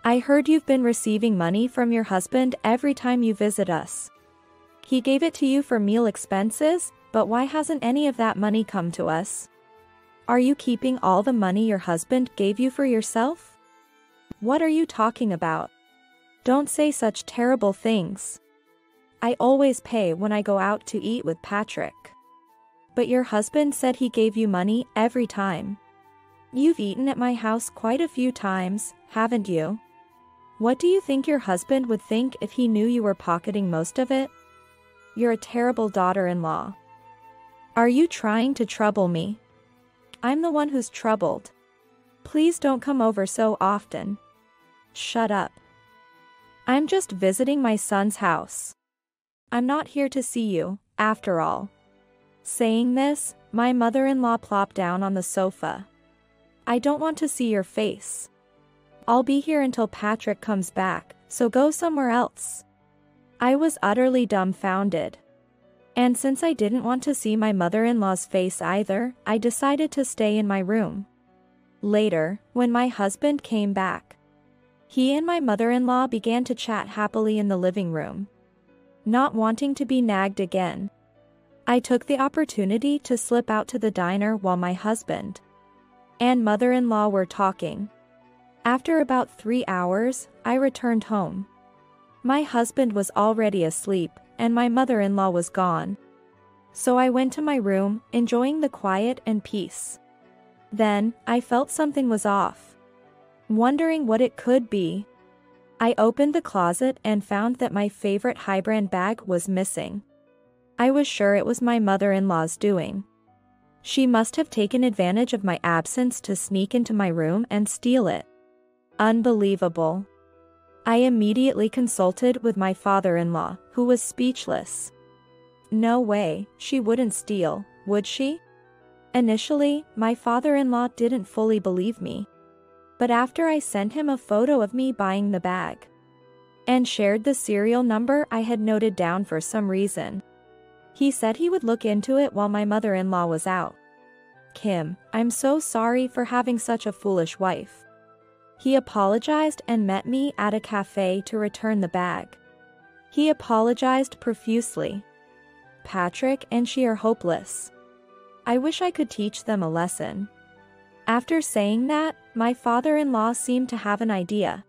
I heard you've been receiving money from your husband every time you visit us. He gave it to you for meal expenses, but why hasn't any of that money come to us? Are you keeping all the money your husband gave you for yourself? What are you talking about? Don't say such terrible things. I always pay when I go out to eat with Patrick. But your husband said he gave you money every time. You've eaten at my house quite a few times, haven't you? What do you think your husband would think if he knew you were pocketing most of it? You're a terrible daughter-in-law. Are you trying to trouble me? I'm the one who's troubled. Please don't come over so often." "Shut up. I'm just visiting my son's house. I'm not here to see you, after all." Saying this, my mother-in-law plopped down on the sofa. "I don't want to see your face. I'll be here until Patrick comes back, so go somewhere else." I was utterly dumbfounded. And since I didn't want to see my mother-in-law's face either, I decided to stay in my room. Later, when my husband came back, he and my mother-in-law began to chat happily in the living room. Not wanting to be nagged again, I took the opportunity to slip out to the diner while my husband and mother-in-law were talking. After about 3 hours, I returned home. My husband was already asleep, and my mother-in-law was gone. So I went to my room, enjoying the quiet and peace. Then, I felt something was off. Wondering what it could be, I opened the closet and found that my favorite high-brand bag was missing. I was sure it was my mother-in-law's doing. She must have taken advantage of my absence to sneak into my room and steal it. Unbelievable. I immediately consulted with my father-in-law, who was speechless. No way, she wouldn't steal, would she? Initially, my father-in-law didn't fully believe me. But after I sent him a photo of me buying the bag and shared the serial number I had noted down for some reason, he said he would look into it while my mother-in-law was out. "Kim, I'm so sorry for having such a foolish wife." He apologized and met me at a cafe to return the bag. He apologized profusely. "Patrick and she are hopeless. I wish I could teach them a lesson." After saying that, my father-in-law seemed to have an idea.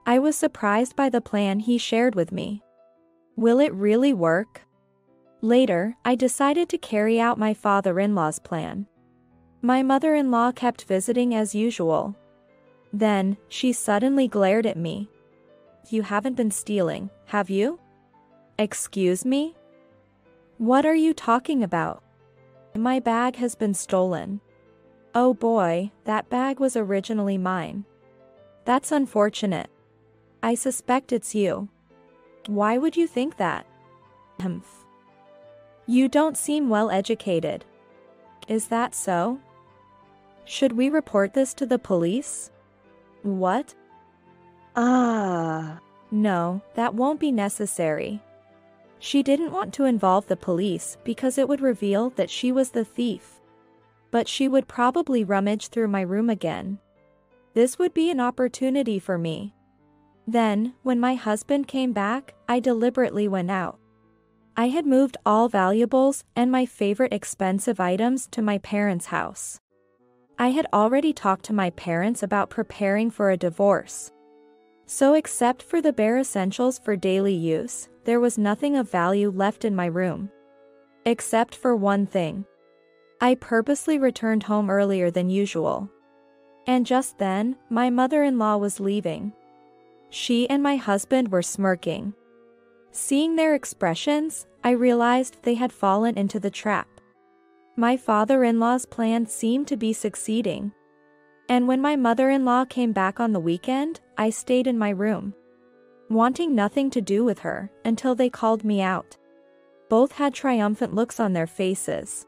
I was surprised by the plan he shared with me. Will it really work? Later, I decided to carry out my father-in-law's plan. My mother-in-law kept visiting as usual. Then, she suddenly glared at me. "You haven't been stealing, have you?" "Excuse me? What are you talking about?" "My bag has been stolen." "Oh boy, that bag was originally mine." That's unfortunate. I suspect it's you. Why would you think that? Humph. You don't seem well educated. Is that so? Should we report this to the police? What? No, that won't be necessary. She didn't want to involve the police because it would reveal that she was the thief. But she would probably rummage through my room again. This would be an opportunity for me. Then, when my husband came back, I deliberately went out. I had moved all valuables and my favorite expensive items to my parents' house. I had already talked to my parents about preparing for a divorce. So except for the bare essentials for daily use, there was nothing of value left in my room. Except for one thing. I purposely returned home earlier than usual. And just then, my mother-in-law was leaving. She and my husband were smirking. Seeing their expressions, I realized they had fallen into the trap. My father-in-law's plan seemed to be succeeding. And when my mother-in-law came back on the weekend, I stayed in my room, wanting nothing to do with her, until they called me out. Both had triumphant looks on their faces.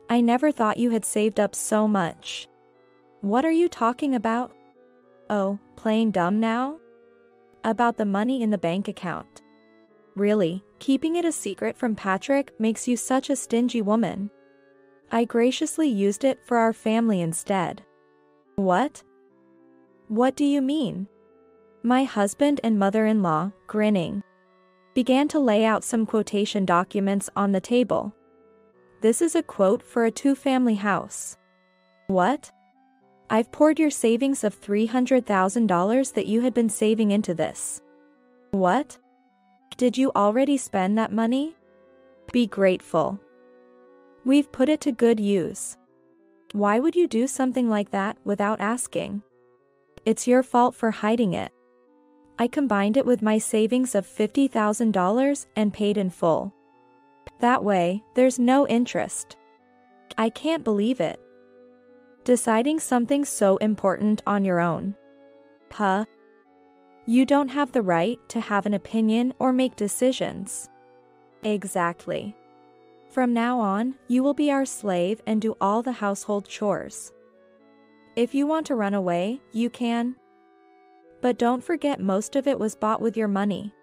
I never thought you had saved up so much. What are you talking about? Oh, playing dumb now? About the money in the bank account. Really, keeping it a secret from Patrick makes you such a stingy woman. I graciously used it for our family instead. What? What do you mean? My husband and mother-in-law, grinning, began to lay out some quotation documents on the table. This is a quote for a two-family house. What? I've poured your savings of $300,000 that you had been saving into this. What? Did you already spend that money? Be grateful. We've put it to good use. Why would you do something like that without asking? It's your fault for hiding it. I combined it with my savings of $50,000 and paid in full. That way, there's no interest. I can't believe it. Deciding something so important on your own. Huh? You don't have the right to have an opinion or make decisions. Exactly. From now on, you will be our slave and do all the household chores. If you want to run away, you can. But don't forget most of it was bought with your money.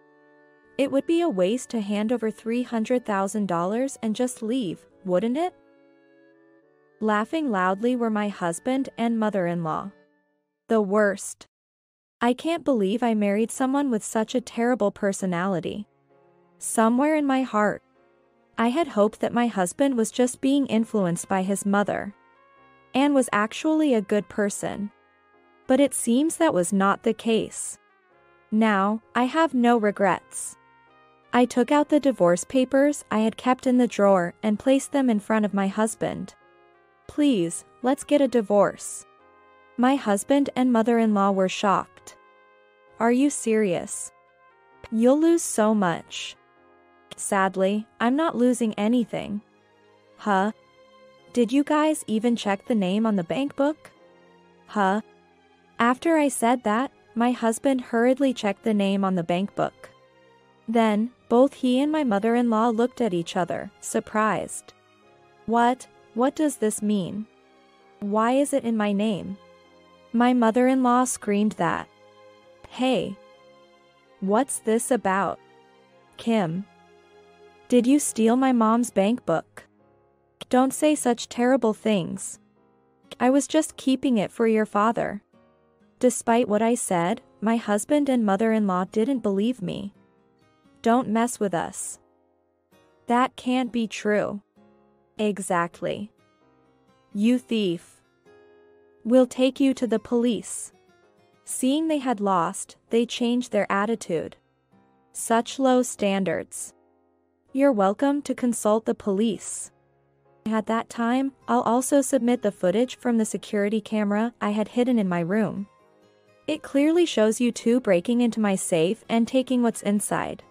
It would be a waste to hand over $300,000 and just leave, wouldn't it? Laughing loudly were my husband and mother-in-law. The worst. I can't believe I married someone with such a terrible personality. Somewhere in my heart, I had hoped that my husband was just being influenced by his mother, and was actually a good person. But it seems that was not the case. Now, I have no regrets. I took out the divorce papers I had kept in the drawer and placed them in front of my husband. Please, let's get a divorce. My husband and mother-in-law were shocked. Are you serious? You'll lose so much. Sadly, I'm not losing anything. Huh? Did you guys even check the name on the bank book? Huh? After I said that, my husband hurriedly checked the name on the bank book. Then, both he and my mother-in-law looked at each other, surprised. What does this mean? Why is it in my name? My mother-in-law screamed that. Hey! What's this about? Kim. Did you steal my mom's bank book? Don't say such terrible things. I was just keeping it for your father. Despite what I said, my husband and mother-in-law didn't believe me. Don't mess with us. That can't be true. Exactly. You thief. We'll take you to the police. Seeing they had lost, they changed their attitude. Such low standards. You're welcome to consult the police. At that time, I'll also submit the footage from the security camera I had hidden in my room. It clearly shows you two breaking into my safe and taking what's inside.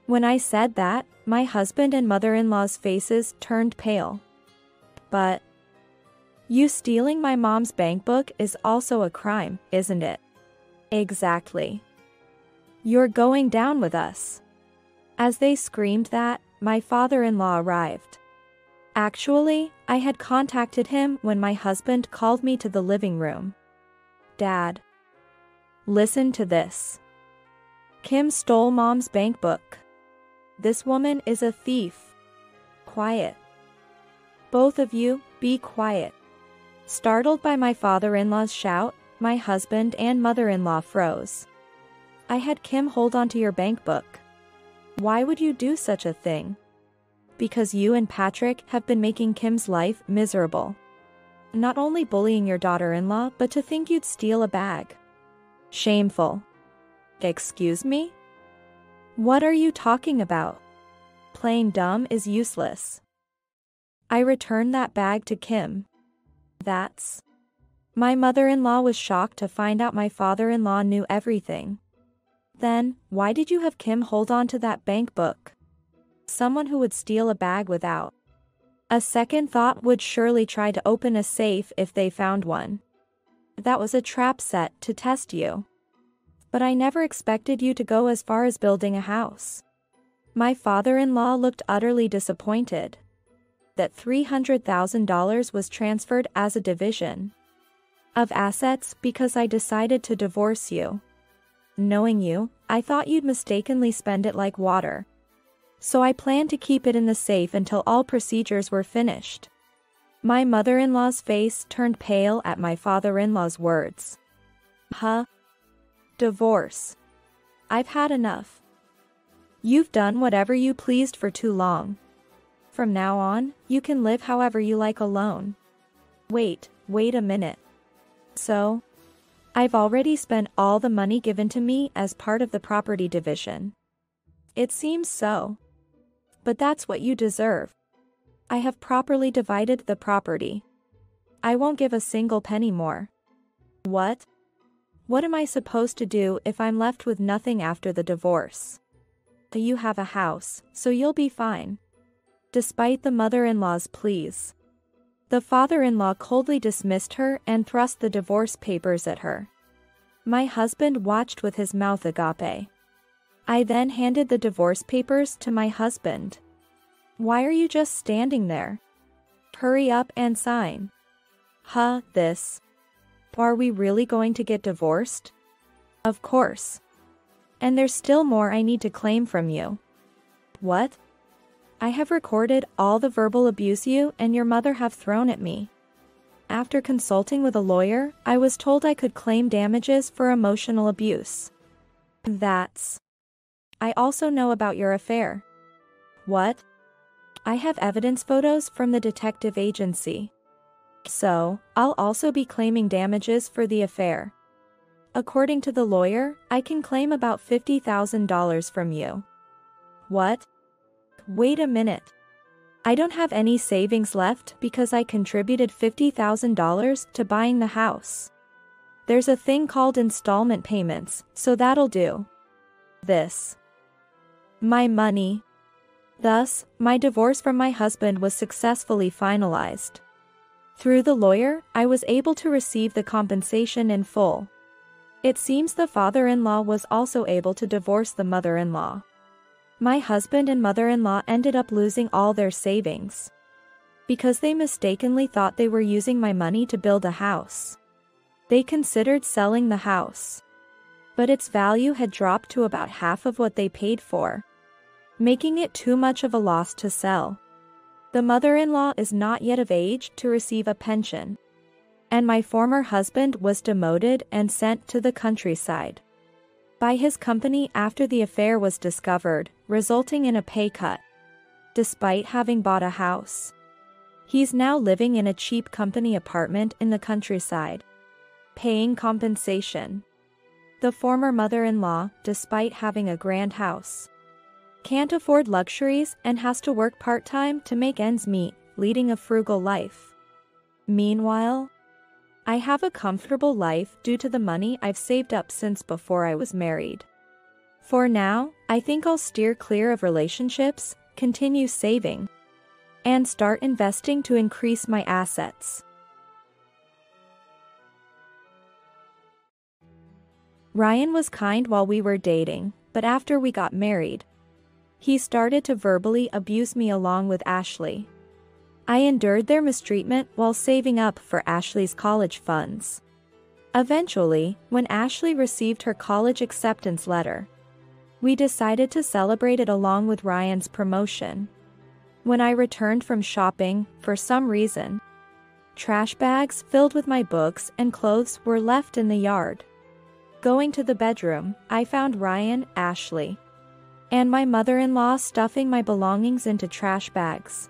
When I said that, my husband and mother-in-law's faces turned pale. But you stealing my mom's bank book is also a crime, isn't it? Exactly. You're going down with us. As they screamed that, my father-in-law arrived. Actually, I had contacted him when my husband called me to the living room. Dad. Listen to this. Kim stole Mom's bank book. This woman is a thief. Quiet. Both of you, be quiet. Startled by my father-in-law's shout, my husband and mother-in-law froze. I had Kim hold onto your bank book. Why would you do such a thing? Because you and Patrick have been making Kim's life miserable. Not only bullying your daughter-in-law, but to think you'd steal a bag. Shameful. Excuse me? What are you talking about? Playing dumb is useless. I returned that bag to Kim. That's... My mother-in-law was shocked to find out my father-in-law knew everything. Then, why did you have Kim hold on to that bank book? Someone who would steal a bag without a second thought would surely try to open a safe if they found one. That was a trap set to test you. But I never expected you to go as far as building a house. My father-in-law looked utterly disappointed. That $300,000 was transferred as a division of assets because I decided to divorce you. Knowing you, I thought you'd mistakenly spend it like water. So I planned to keep it in the safe until all procedures were finished. My mother-in-law's face turned pale at my father-in-law's words. Huh? Divorce. I've had enough. You've done whatever you pleased for too long. From now on, you can live however you like alone. Wait a minute. So, I've already spent all the money given to me as part of the property division. It seems so. But that's what you deserve. I have properly divided the property. I won't give a single penny more. What? What am I supposed to do if I'm left with nothing after the divorce? You have a house, so you'll be fine. Despite the mother-in-law's pleas, the father-in-law coldly dismissed her and thrust the divorce papers at her. My husband watched with his mouth agape. I then handed the divorce papers to my husband. Why are you just standing there? Hurry up and sign. This. Are we really going to get divorced? Of course. And there's still more I need to claim from you. What? I have recorded all the verbal abuse you and your mother have thrown at me. After consulting with a lawyer, I was told I could claim damages for emotional abuse. That's... I also know about your affair. What? I have evidence photos from the detective agency. So, I'll also be claiming damages for the affair. According to the lawyer, I can claim about $50,000 from you. What? Wait a minute. I don't have any savings left because I contributed $50,000 to buying the house. There's a thing called installment payments, so that'll do. This. My money. Thus, my divorce from my husband was successfully finalized. Through the lawyer, I was able to receive the compensation in full. It seems the father-in-law was also able to divorce the mother-in-law. My husband and mother-in-law ended up losing all their savings because they mistakenly thought they were using my money to build a house. They considered selling the house, but its value had dropped to about half of what they paid for, making it too much of a loss to sell. The mother-in-law is not yet of age to receive a pension, and my former husband was demoted and sent to the countryside by his company after the affair was discovered, resulting in a pay cut. Despite having bought a house, he's now living in a cheap company apartment in the countryside, paying compensation. The former mother-in-law, despite having a grand house, can't afford luxuries and has to work part-time to make ends meet, leading a frugal life. Meanwhile, I have a comfortable life due to the money I've saved up since before I was married. For now, I think I'll steer clear of relationships, continue saving, and start investing to increase my assets. Ryan was kind while we were dating, but after we got married, he started to verbally abuse me along with Ashley. I endured their mistreatment while saving up for Ashley's college funds. Eventually, when Ashley received her college acceptance letter, we decided to celebrate it along with Ryan's promotion. When I returned from shopping, for some reason, trash bags filled with my books and clothes were left in the yard. Going to the bedroom, I found Ryan, Ashley, and my mother-in-law stuffing my belongings into trash bags.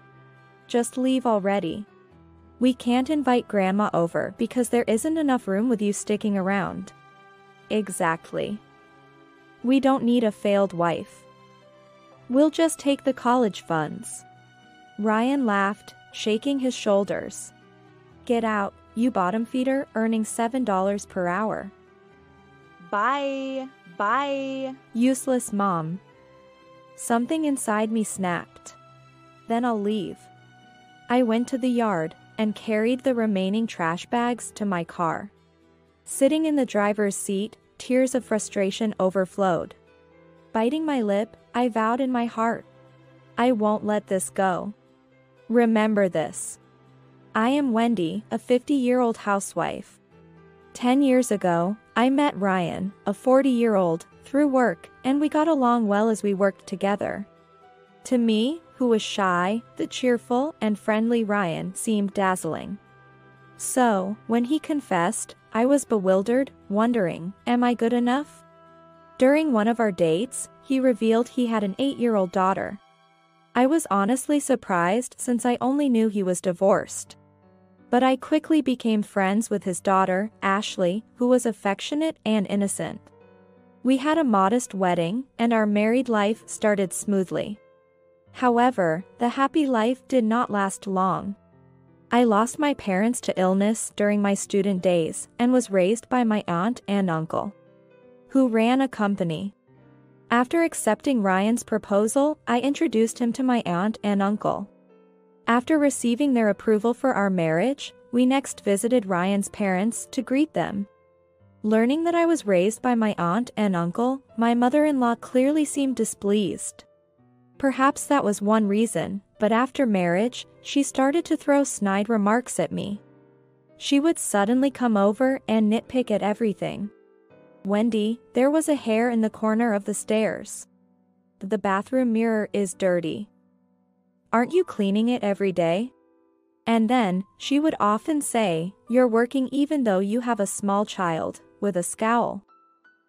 Just leave already. We can't invite Grandma over because there isn't enough room with you sticking around. Exactly. We don't need a failed wife. We'll just take the college funds. Ryan laughed, shaking his shoulders. Get out, you bottom feeder earning $7 per hour. Bye. Bye. Useless mom. Something inside me snapped. Then I'll leave. I went to the yard and carried the remaining trash bags to my car. Sitting in the driver's seat, tears of frustration overflowed. Biting my lip, I vowed in my heart, I won't let this go. Remember this. I am Wendy, a 50-year-old housewife. 10 years ago, I met Ryan, a 40-year-old, through work, and we got along well as we worked together. To me, who was shy, the cheerful and friendly Ryan seemed dazzling. So, when he confessed, I was bewildered, wondering, am I good enough? During one of our dates, he revealed he had an 8-year-old daughter. I was honestly surprised since I only knew he was divorced. But I quickly became friends with his daughter, Ashley, who was affectionate and innocent. We had a modest wedding, and our married life started smoothly. However, the happy life did not last long. I lost my parents to illness during my student days and was raised by my aunt and uncle, who ran a company. After accepting Ryan's proposal, I introduced him to my aunt and uncle. After receiving their approval for our marriage, we next visited Ryan's parents to greet them. Learning that I was raised by my aunt and uncle, my mother-in-law clearly seemed displeased. Perhaps that was one reason, but after marriage, she started to throw snide remarks at me. She would suddenly come over and nitpick at everything. Wendy, there was a hair in the corner of the stairs. The bathroom mirror is dirty. Aren't you cleaning it every day? And then, she would often say, you're working even though you have a small child, with a scowl.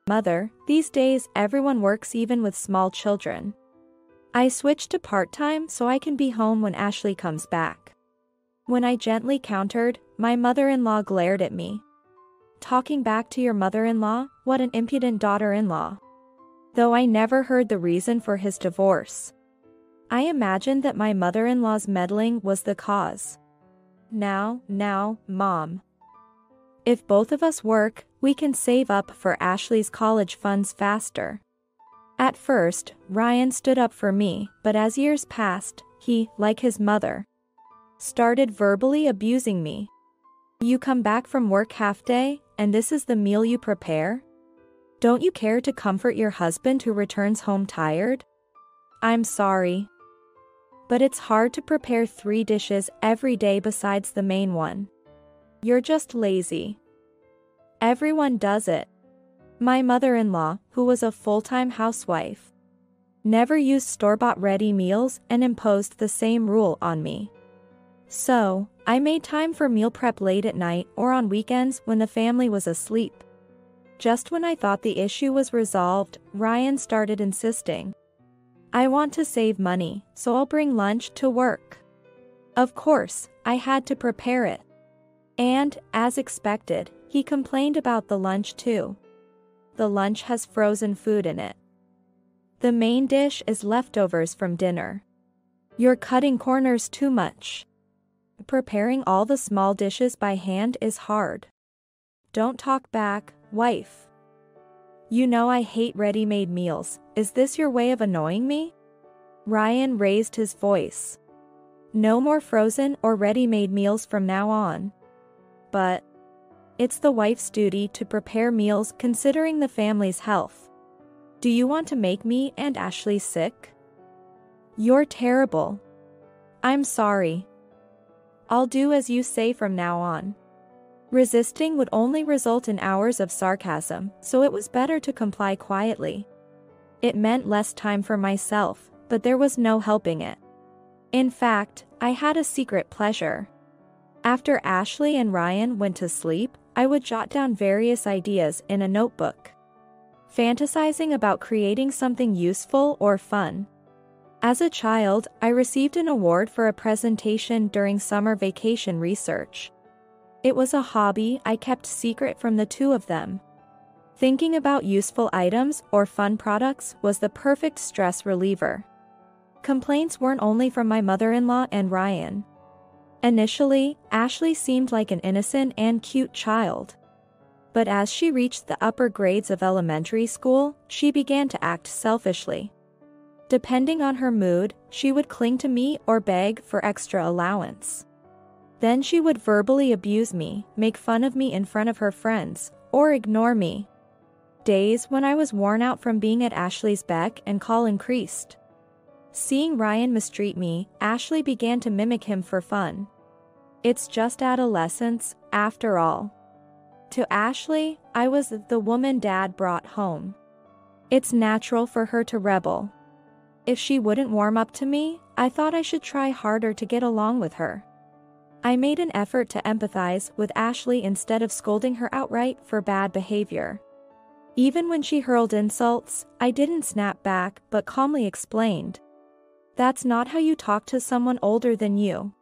Mother, these days everyone works even with small children. I switched to part-time so I can be home when Ashley comes back. When I gently countered, my mother-in-law glared at me. Talking back to your mother-in-law, what an impudent daughter-in-law. Though I never heard the reason for his divorce. I imagined that my mother-in-law's meddling was the cause. Now, Mom. If both of us work, we can save up for Ashley's college funds faster. At first, Ryan stood up for me, but as years passed, he, like his mother, started verbally abusing me. You come back from work half-day, and this is the meal you prepare? Don't you care to comfort your husband who returns home tired? I'm sorry, but it's hard to prepare 3 dishes every day besides the main one. You're just lazy. Everyone does it. My mother-in-law, who was a full-time housewife, never used store-bought ready meals and imposed the same rule on me. So, I made time for meal prep late at night or on weekends when the family was asleep. Just when I thought the issue was resolved, Ryan started insisting. I want to save money, so I'll bring lunch to work. Of course, I had to prepare it. And, as expected, he complained about the lunch too. The lunch has frozen food in it. The main dish is leftovers from dinner. You're cutting corners too much. Preparing all the small dishes by hand is hard. Don't talk back, wife. You know I hate ready-made meals. Is this your way of annoying me? Ryan raised his voice. No more frozen or ready-made meals from now on. But it's the wife's duty to prepare meals considering the family's health. Do you want to make me and Ashley sick? You're terrible. I'm sorry. I'll do as you say from now on. Resisting would only result in hours of sarcasm, so it was better to comply quietly. It meant less time for myself, but there was no helping it. In fact, I had a secret pleasure. After Ashley and Ryan went to sleep, I would jot down various ideas in a notebook, fantasizing about creating something useful or fun. As a child, I received an award for a presentation during summer vacation research. It was a hobby I kept secret from the two of them. Thinking about useful items or fun products was the perfect stress reliever. Complaints weren't only from my mother-in-law and Ryan. Initially, Ashley seemed like an innocent and cute child. But as she reached the upper grades of elementary school, she began to act selfishly. Depending on her mood, she would cling to me or beg for extra allowance. Then she would verbally abuse me, make fun of me in front of her friends, or ignore me. Days when I was worn out from being at Ashley's beck and call increased. Seeing Ryan mistreat me, Ashley began to mimic him for fun. It's just adolescence, after all. To Ashley, I was the woman Dad brought home. It's natural for her to rebel. If she wouldn't warm up to me, I thought I should try harder to get along with her. I made an effort to empathize with Ashley instead of scolding her outright for bad behavior. Even when she hurled insults, I didn't snap back but calmly explained. That's not how you talk to someone older than you.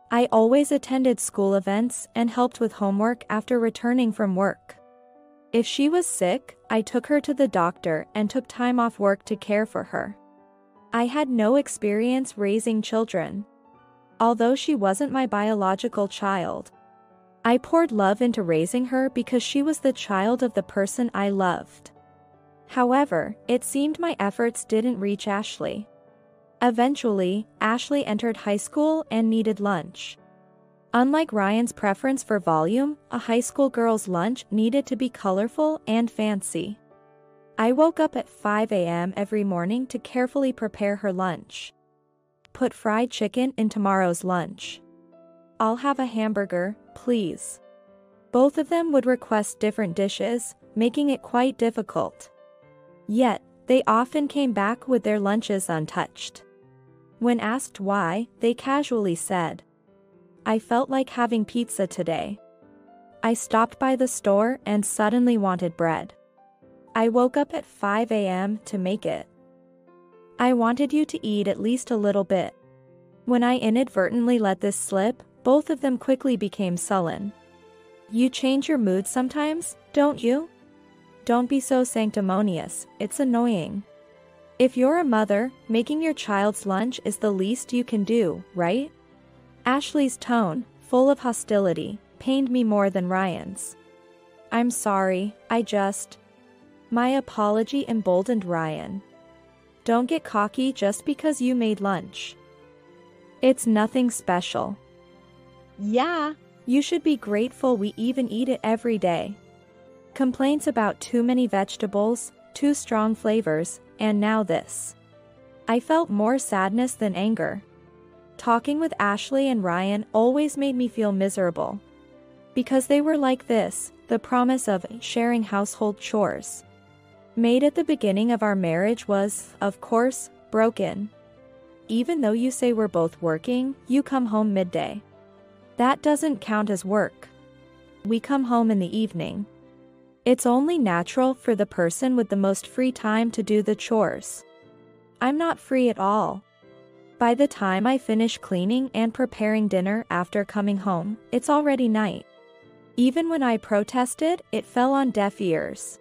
I always attended school events and helped with homework after returning from work. If she was sick, I took her to the doctor and took time off work to care for her. I had no experience raising children. Although she wasn't my biological child, I poured love into raising her because she was the child of the person I loved. However, it seemed my efforts didn't reach Ashley. Eventually, Ashley entered high school and needed lunch. Unlike Ryan's preference for volume, a high school girl's lunch needed to be colorful and fancy. I woke up at 5 a.m. every morning to carefully prepare her lunch. Put fried chicken in tomorrow's lunch. I'll have a hamburger, please. Both of them would request different dishes, making it quite difficult. Yet, they often came back with their lunches untouched. When asked why, they casually said, "I felt like having pizza today. I stopped by the store and suddenly wanted bread. I woke up at 5 a.m. to make it. I wanted you to eat at least a little bit." When I inadvertently let this slip, both of them quickly became sullen. You change your mood sometimes, don't you? Don't be so sanctimonious, it's annoying. If you're a mother, making your child's lunch is the least you can do, right? Ashley's tone, full of hostility, pained me more than Ryan's. I'm sorry, My apology emboldened Ryan. Don't get cocky just because you made lunch. It's nothing special. Yeah. You should be grateful we even eat it every day. Complaints about too many vegetables, too strong flavors, and now this. I felt more sadness than anger. Talking with Ashley and Ryan always made me feel miserable. Because they were like this, the promise of sharing household chores made at the beginning of our marriage was, of course, broken. Even though you say we're both working, you come home midday. That doesn't count as work. We come home in the evening. It's only natural for the person with the most free time to do the chores. I'm not free at all. By the time I finish cleaning and preparing dinner after coming home, it's already night. Even when I protested, it fell on deaf ears.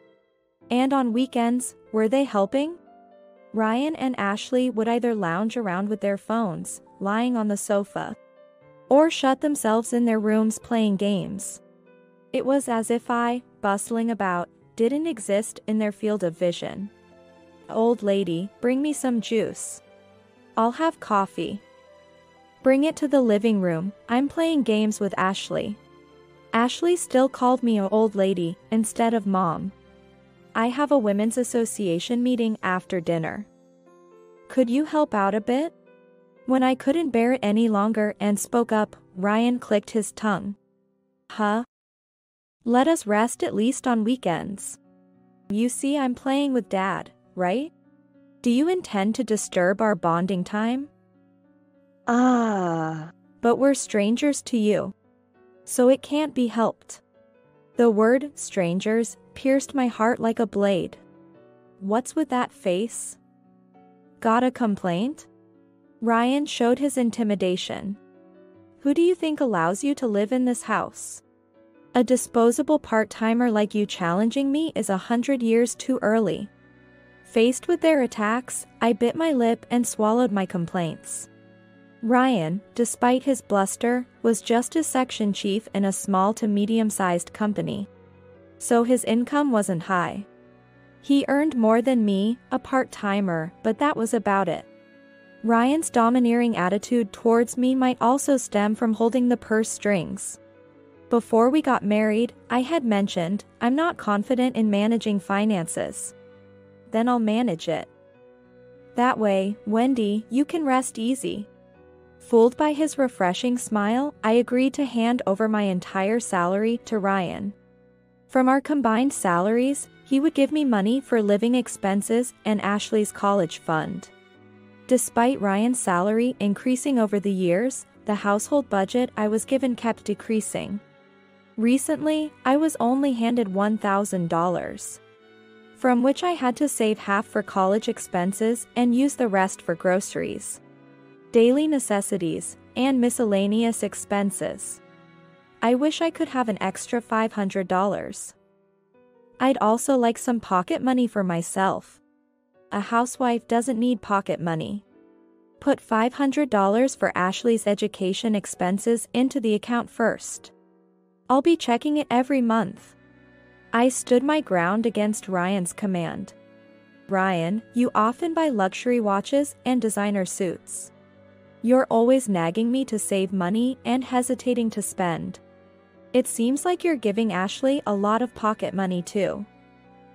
And on weekends, were they helping? Ryan and Ashley would either lounge around with their phones, lying on the sofa, or shut themselves in their rooms playing games. It was as if I, bustling about, didn't exist in their field of vision. Old lady, bring me some juice. I'll have coffee. Bring it to the living room, I'm playing games with Ashley. Ashley still called me an old lady instead of mom. I have a women's association meeting after dinner. Could you help out a bit? When I couldn't bear it any longer and spoke up, Ryan clicked his tongue. Huh? Let us rest at least on weekends. You see, I'm playing with Dad, right? Do you intend to disturb our bonding time? But we're strangers to you. So it can't be helped. The word strangers pierced my heart like a blade. What's with that face? Got a complaint? Ryan showed his intimidation. Who do you think allows you to live in this house? A disposable part-timer like you challenging me is 100 years too early. Faced with their attacks, I bit my lip and swallowed my complaints. Ryan, despite his bluster, was just a section chief in a small to medium-sized company. So his income wasn't high. He earned more than me, a part-timer, but that was about it. Ryan's domineering attitude towards me might also stem from holding the purse strings. Before we got married, I had mentioned, I'm not confident in managing finances. Then I'll manage it. That way, Wendy, you can rest easy. Fooled by his refreshing smile, I agreed to hand over my entire salary to Ryan. From our combined salaries, he would give me money for living expenses and Ashley's college fund. Despite Ryan's salary increasing over the years, the household budget I was given kept decreasing. Recently, I was only handed $1,000, from which I had to save half for college expenses and use the rest for groceries, daily necessities, and miscellaneous expenses. I wish I could have an extra $500. I'd also like some pocket money for myself. A housewife doesn't need pocket money. Put $500 for Ashley's education expenses into the account first. I'll be checking it every month. I stood my ground against Ryan's command. Ryan, you often buy luxury watches and designer suits. You're always nagging me to save money and hesitating to spend. It seems like you're giving Ashley a lot of pocket money too.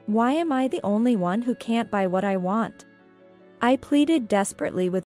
Why am I the only one who can't buy what I want? I pleaded desperately with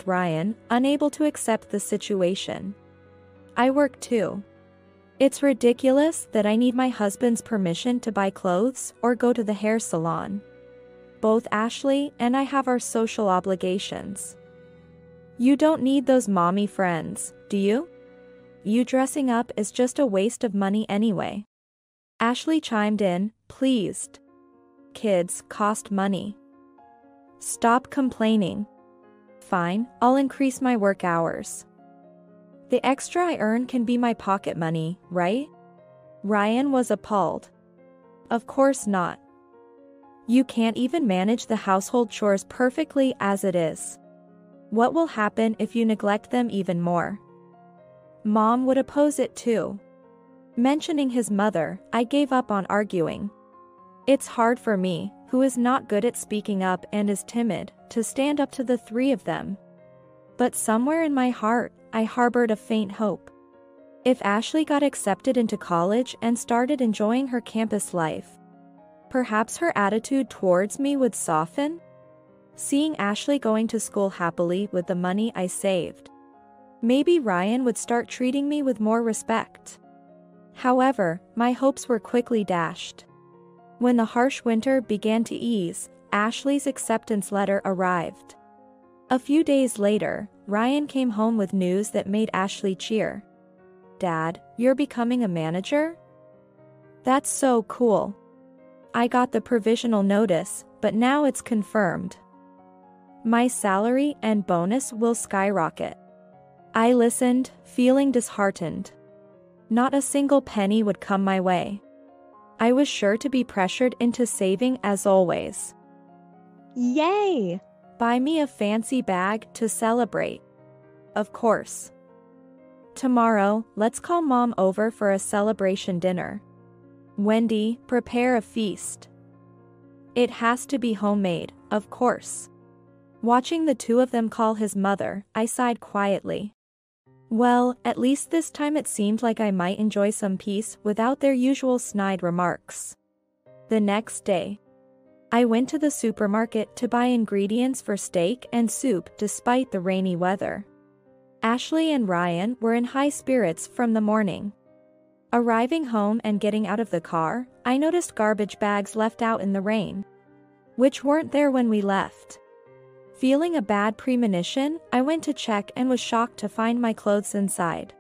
Ryan, unable to accept the situation. I work too. It's ridiculous that I need my husband's permission to buy clothes or go to the hair salon. Both Ashley and I have our social obligations. You don't need those mommy friends, do you? You dressing up is just a waste of money anyway. Ashley chimed in, pleased. Kids cost money. Stop complaining. Fine, I'll increase my work hours. The extra I earn can be my pocket money, right? Ryan was appalled. Of course not. You can't even manage the household chores perfectly as it is. What will happen if you neglect them even more? Mom would oppose it too. Mentioning his mother, I gave up on arguing. It's hard for me, who is not good at speaking up and is timid, to stand up to the three of them. But somewhere in my heart, I harbored a faint hope. If Ashley got accepted into college and started enjoying her campus life, perhaps her attitude towards me would soften? Seeing Ashley going to school happily with the money I saved, maybe Ryan would start treating me with more respect. However, my hopes were quickly dashed. When the harsh winter began to ease, Ashley's acceptance letter arrived. A few days later, Ryan came home with news that made Ashley cheer. Dad, you're becoming a manager? That's so cool. I got the provisional notice, but now it's confirmed. My salary and bonus will skyrocket. I listened, feeling disheartened. Not a single penny would come my way. I was sure to be pressured into saving as always. Yay! Buy me a fancy bag to celebrate. Of course. Tomorrow, let's call Mom over for a celebration dinner. Wendy, prepare a feast. It has to be homemade, of course. Watching the two of them call his mother, I sighed quietly. Well, at least this time it seemed like I might enjoy some peace without their usual snide remarks. The next day, I went to the supermarket to buy ingredients for steak and soup despite the rainy weather. Ashley and Ryan were in high spirits from the morning. Arriving home and getting out of the car, I noticed garbage bags left out in the rain, which weren't there when we left. Feeling a bad premonition, I went to check and was shocked to find my clothes inside.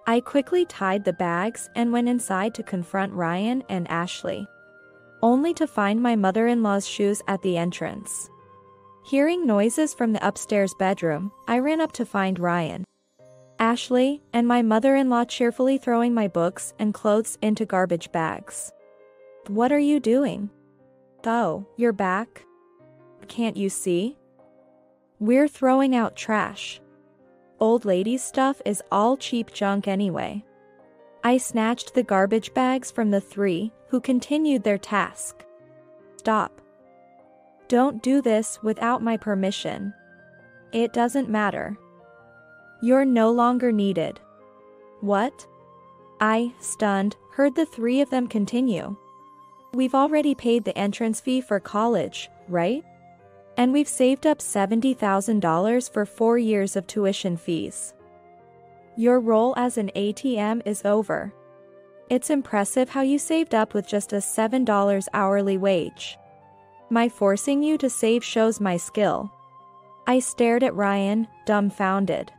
I quickly tied the bags and went inside to confront Ryan and Ashley, only to find my mother-in-law's shoes at the entrance. Hearing noises from the upstairs bedroom, I ran up to find Ryan, Ashley, and my mother-in-law cheerfully throwing my books and clothes into garbage bags. What are you doing? Oh, you're back? Can't you see? We're throwing out trash. Old lady's stuff is all cheap junk anyway. I snatched the garbage bags from the three, who continued their task. Stop. Don't do this without my permission. It doesn't matter. You're no longer needed. What? I, stunned, heard the three of them continue. We've already paid the entrance fee for college, right? And we've saved up $70,000 for 4 years of tuition fees. Your role as an ATM is over. It's impressive how you saved up with just a $7 hourly wage. My forcing you to save shows my skill. I stared at Ryan, dumbfounded.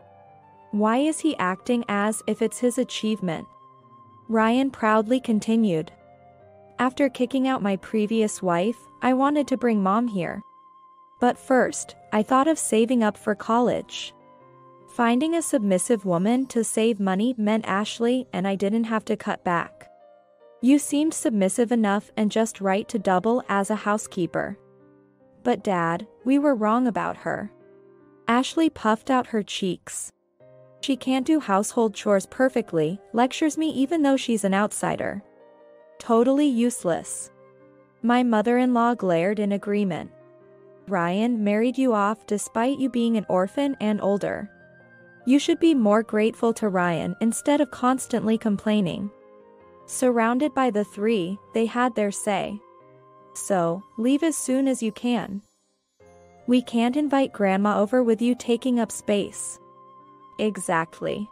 Why is he acting as if it's his achievement? Ryan proudly continued. After kicking out my previous wife, I wanted to bring Mom here. But first, I thought of saving up for college. Finding a submissive woman to save money meant Ashley and I didn't have to cut back. You seemed submissive enough and just right to double as a housekeeper. But Dad, we were wrong about her. Ashley puffed out her cheeks. She can't do household chores perfectly, lectures me even though she's an outsider. Totally useless. My mother-in-law glared in agreement. Ryan married you off despite you being an orphan and older. You should be more grateful to Ryan instead of constantly complaining. Surrounded by the three, they had their say. So, leave as soon as you can. We can't invite Grandma over with you taking up space. Exactly.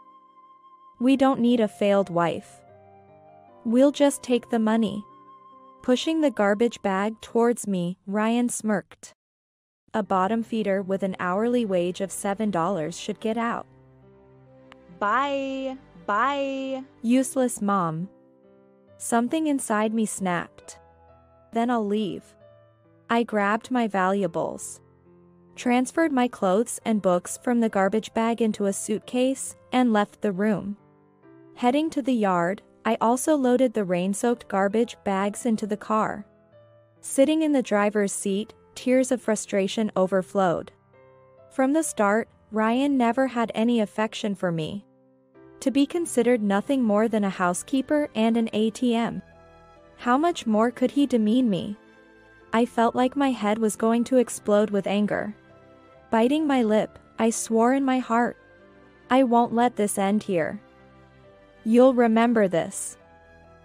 We don't need a failed wife. We'll just take the money. Pushing the garbage bag towards me, Ryan smirked. A bottom feeder with an hourly wage of $7 should get out. Bye. Bye. Useless mom. Something inside me snapped. Then I'll leave. I grabbed my valuables, transferred my clothes and books from the garbage bag into a suitcase, and left the room. Heading to the yard, I also loaded the rain-soaked garbage bags into the car. Sitting in the driver's seat, tears of frustration overflowed. From the start, Ryan never had any affection for me. To be considered nothing more than a housekeeper and an ATM. How much more could he demean me? I felt like my head was going to explode with anger. Biting my lip, I swore in my heart, I won't let this end here. You'll remember this.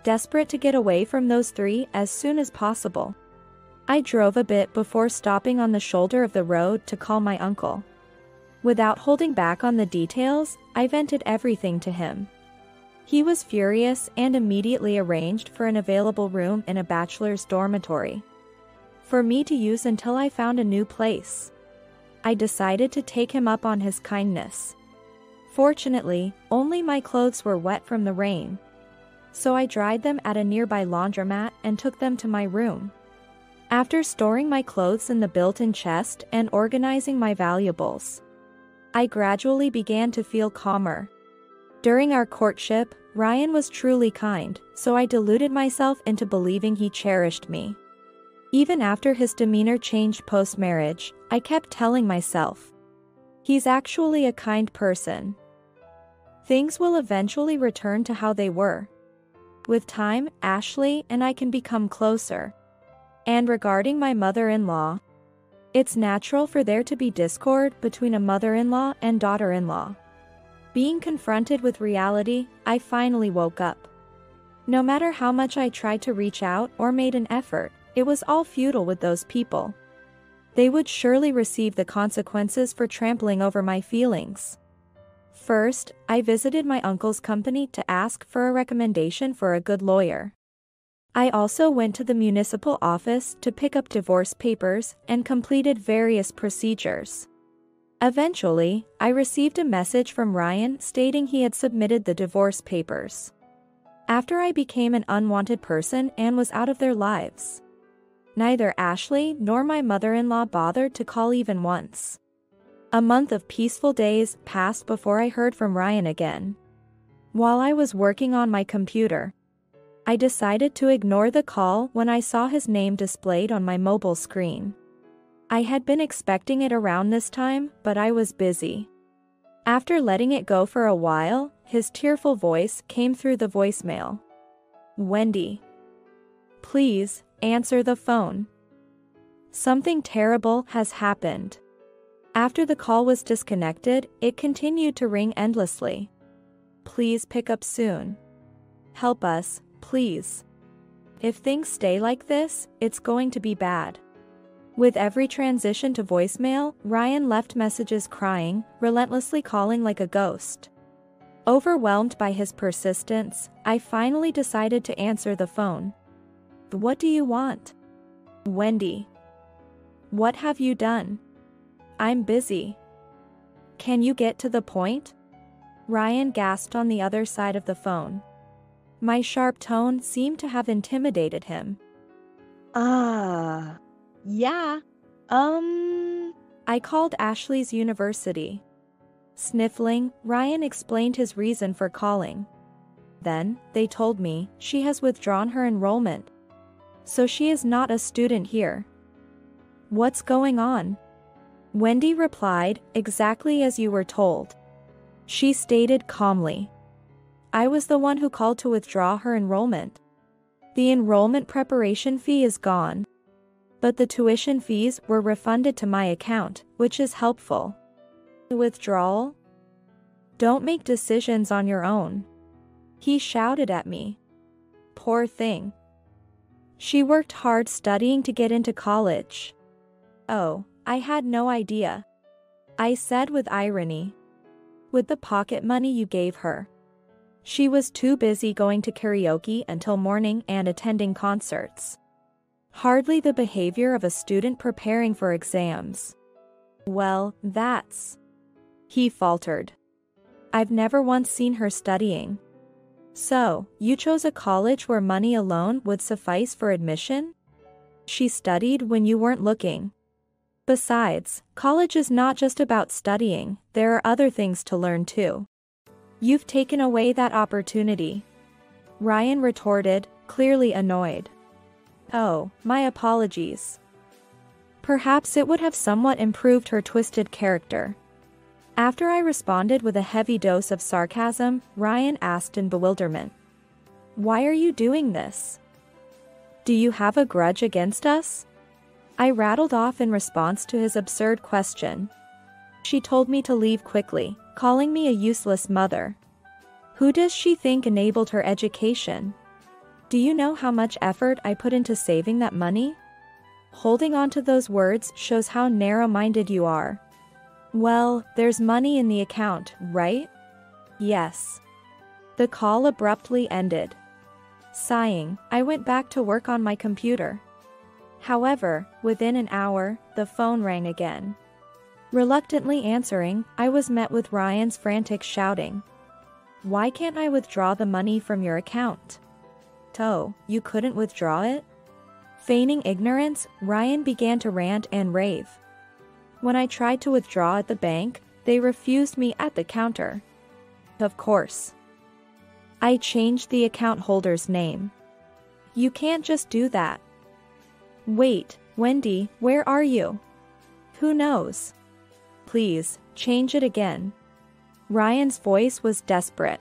Desperate to get away from those three as soon as possible, I drove a bit before stopping on the shoulder of the road to call my uncle. Without holding back on the details, I vented everything to him. He was furious and immediately arranged for an available room in a bachelor's dormitory for me to use until I found a new place. I decided to take him up on his kindness. Fortunately, only my clothes were wet from the rain, so I dried them at a nearby laundromat and took them to my room. After storing my clothes in the built-in chest and organizing my valuables, I gradually began to feel calmer. During our courtship, Ryan was truly kind, so I deluded myself into believing he cherished me. Even after his demeanor changed post-marriage, I kept telling myself, he's actually a kind person. Things will eventually return to how they were. With time, Ashley and I can become closer. And regarding my mother-in-law, it's natural for there to be discord between a mother-in-law and daughter-in-law. Being confronted with reality, I finally woke up. No matter how much I tried to reach out or made an effort, it was all futile with those people. They would surely receive the consequences for trampling over my feelings. First, I visited my uncle's company to ask for a recommendation for a good lawyer. I also went to the municipal office to pick up divorce papers and completed various procedures. Eventually, I received a message from Ryan stating he had submitted the divorce papers. After I became an unwanted person and was out of their lives, neither Ashley nor my mother-in-law bothered to call even once. A month of peaceful days passed before I heard from Ryan again. While I was working on my computer, I decided to ignore the call when I saw his name displayed on my mobile screen. I had been expecting it around this time, but I was busy. After letting it go for a while, his tearful voice came through the voicemail. Wendy, please, answer the phone. Something terrible has happened. After the call was disconnected, it continued to ring endlessly. Please pick up soon. Help us, please. If things stay like this, it's going to be bad. With every transition to voicemail, Ryan left messages crying, relentlessly calling like a ghost. Overwhelmed by his persistence, I finally decided to answer the phone. What do you want? Wendy. What have you done? I'm busy. Can you get to the point? Ryan gasped on the other side of the phone. My sharp tone seemed to have intimidated him. Yeah. I called Ashley's university. Sniffling, Ryan explained his reason for calling. Then, they told me she has withdrawn her enrollment, so she is not a student here. What's going on? Wendy replied, exactly as you were told. She stated calmly. I was the one who called to withdraw her enrollment. The enrollment preparation fee is gone, but the tuition fees were refunded to my account, which is helpful. The withdrawal? Don't make decisions on your own. He shouted at me. Poor thing. She worked hard studying to get into college. Oh, I had no idea, I said with irony. With the pocket money you gave her. She was too busy going to karaoke until morning and attending concerts. Hardly the behavior of a student preparing for exams. Well, that's... He faltered. I've never once seen her studying. So, you chose a college where money alone would suffice for admission? She studied when you weren't looking. Besides, college is not just about studying, there are other things to learn too. You've taken away that opportunity. Ryan retorted, clearly annoyed. Oh, my apologies. Perhaps it would have somewhat improved her twisted character. After I responded with a heavy dose of sarcasm, Ryan asked in bewilderment. Why are you doing this? Do you have a grudge against us? I rattled off in response to his absurd question. She told me to leave quickly, calling me a useless mother. Who does she think enabled her education? Do you know how much effort I put into saving that money? Holding on to those words shows how narrow-minded you are. Well, there's money in the account, right? Yes. The call abruptly ended. Sighing, I went back to work on my computer. However, within an hour, the phone rang again. Reluctantly answering, I was met with Ryan's frantic shouting. Why can't I withdraw the money from your account? Oh, you couldn't withdraw it? Feigning ignorance, Ryan began to rant and rave. When I tried to withdraw at the bank, they refused me at the counter. Of course. I changed the account holder's name. You can't just do that. Wait, Wendy, where are you? Who knows? Please, change it again. Ryan's voice was desperate.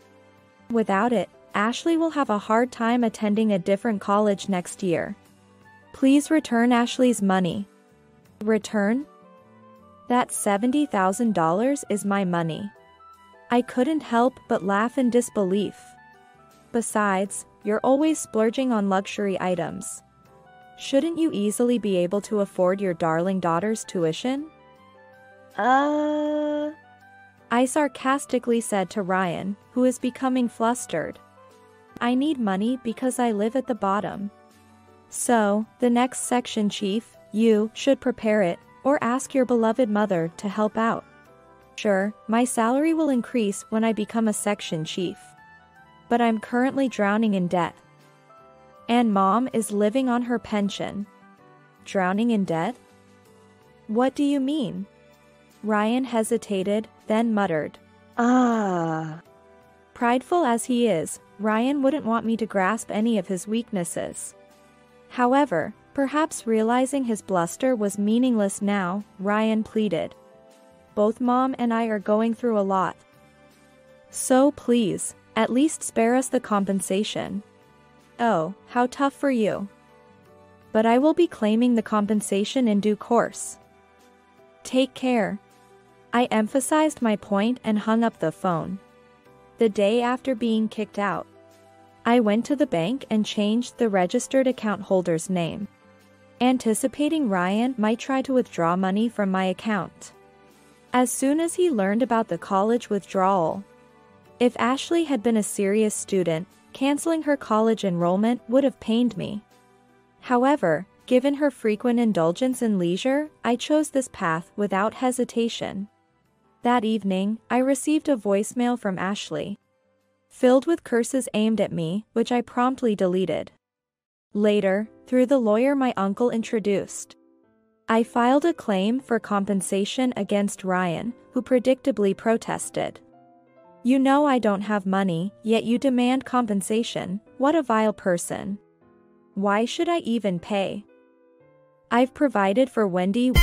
Without it, Ashley will have a hard time attending a different college next year. Please return Ashley's money. Return? That $70,000 is my money. I couldn't help but laugh in disbelief. Besides, you're always splurging on luxury items. Shouldn't you easily be able to afford your darling daughter's tuition? I sarcastically said to Ryan, who is becoming flustered. I need money because I live at the bottom. So, the next section chief, you should prepare it, or ask your beloved mother to help out. Sure, my salary will increase when I become a section chief. But I'm currently drowning in debt. And Mom is living on her pension. Drowning in debt? What do you mean? Ryan hesitated, then muttered. Prideful as he is, Ryan wouldn't want me to grasp any of his weaknesses. However, perhaps realizing his bluster was meaningless now, Ryan pleaded. Both Mom and I are going through a lot. So please, at least spare us the compensation. Oh, how tough for you. But I will be claiming the compensation in due course. Take care. I emphasized my point and hung up the phone. The day after being kicked out, I went to the bank and changed the registered account holder's name, anticipating Ryan might try to withdraw money from my account. As soon as he learned about the college withdrawal, if Ashley had been a serious student, canceling her college enrollment would have pained me. However, given her frequent indulgence in leisure, I chose this path without hesitation. That evening, I received a voicemail from Ashley, filled with curses aimed at me, which I promptly deleted. Later, through the lawyer my uncle introduced, I filed a claim for compensation against Ryan, who predictably protested. You know I don't have money, yet you demand compensation. What a vile person. Why should I even pay? I've provided for Wendy.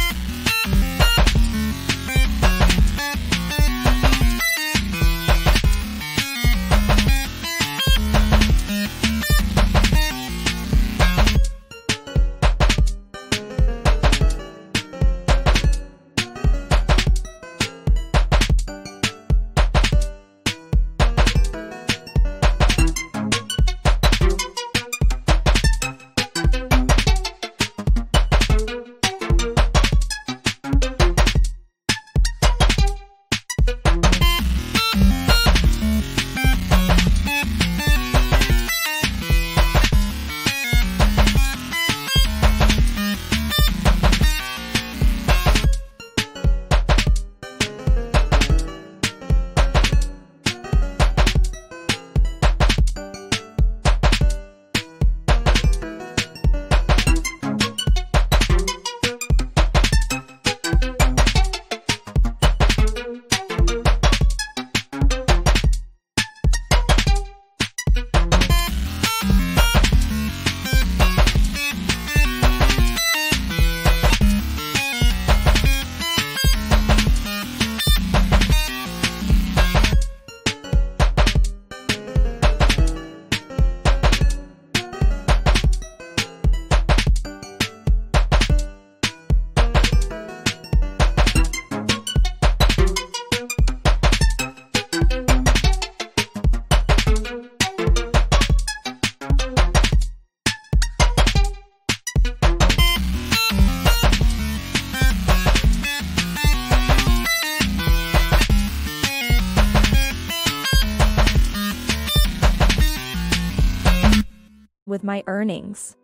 with my earnings.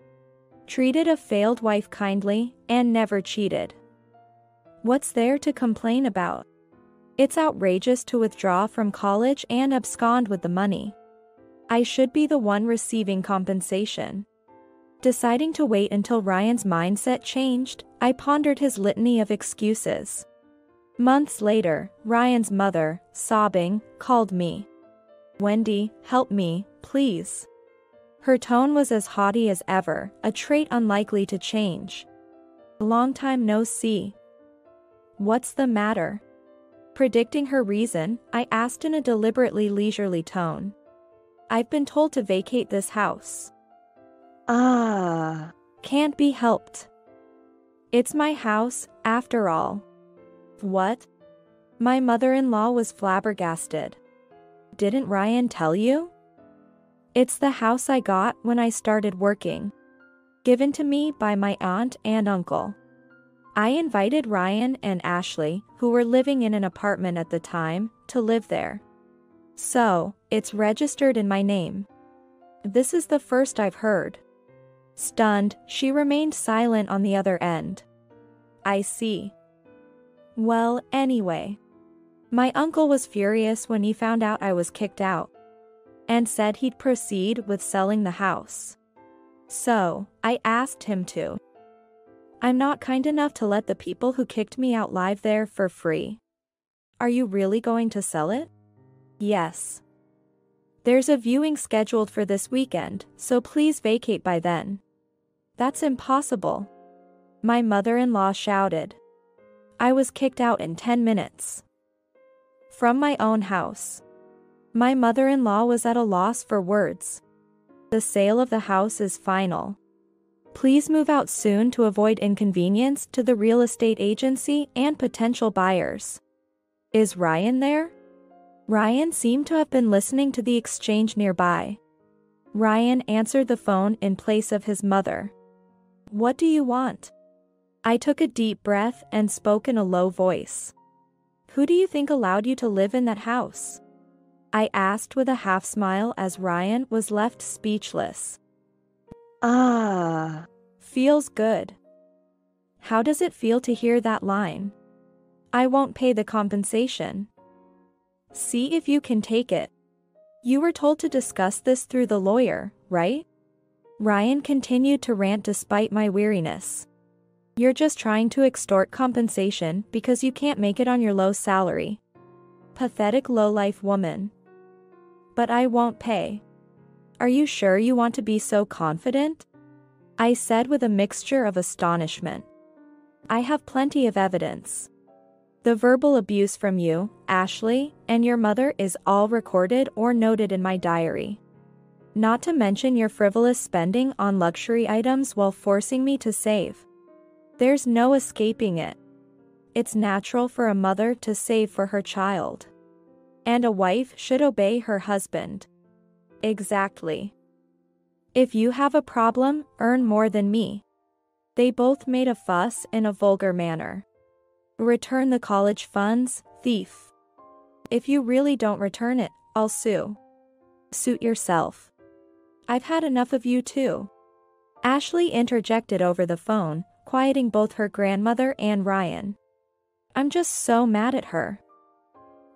Treated a failed wife kindly, and never cheated. What's there to complain about? It's outrageous to withdraw from college and abscond with the money. I should be the one receiving compensation. Deciding to wait until Ryan's mindset changed, I pondered his litany of excuses. Months later, Ryan's mother, sobbing, called me. "Wendy, help me, please." Her tone was as haughty as ever, a trait unlikely to change. "Long time no see. What's the matter?" Predicting her reason, I asked in a deliberately leisurely tone. "I've been told to vacate this house." Can't be helped. It's my house, after all." "What?" My mother-in-law was flabbergasted. "Didn't Ryan tell you?" "It's the house I got when I started working. Given to me by my aunt and uncle. I invited Ryan and Ashley, who were living in an apartment at the time, to live there. So, it's registered in my name." This is the first I've heard. Stunned, she remained silent on the other end. "I see. Well, anyway. My uncle was furious when he found out I was kicked out. And said he'd proceed with selling the house. So, I asked him to. I'm not kind enough to let the people who kicked me out live there for free." "Are you really going to sell it?" "Yes. There's a viewing scheduled for this weekend, so please vacate by then." "That's impossible," my mother-in-law shouted. "I was kicked out in 10 minutes. From my own house." My mother-in-law was at a loss for words. "The sale of the house is final. Please move out soon to avoid inconvenience to the real estate agency and potential buyers." "Is Ryan there?" Ryan seemed to have been listening to the exchange nearby. Ryan answered the phone in place of his mother. "What do you want?" I took a deep breath and spoke in a low voice. "Who do you think allowed you to live in that house?" I asked with a half-smile as Ryan was left speechless. Feels good. How does it feel to hear that line? I won't pay the compensation. See if you can take it. You were told to discuss this through the lawyer, right? Ryan continued to rant despite my weariness. You're just trying to extort compensation because you can't make it on your low salary. Pathetic lowlife woman. But I won't pay. Are you sure you want to be so confident? I said with a mixture of astonishment. I have plenty of evidence. The verbal abuse from you, Ashley, and your mother is all recorded or noted in my diary. Not to mention your frivolous spending on luxury items while forcing me to save. There's no escaping it. It's natural for a mother to save for her child. And a wife should obey her husband. Exactly. If you have a problem, earn more than me. They both made a fuss in a vulgar manner. Return the college funds, thief. If you really don't return it, I'll sue. Suit yourself. I've had enough of you too. Ashley interjected over the phone, quieting both her grandmother and Ryan. I'm just so mad at her.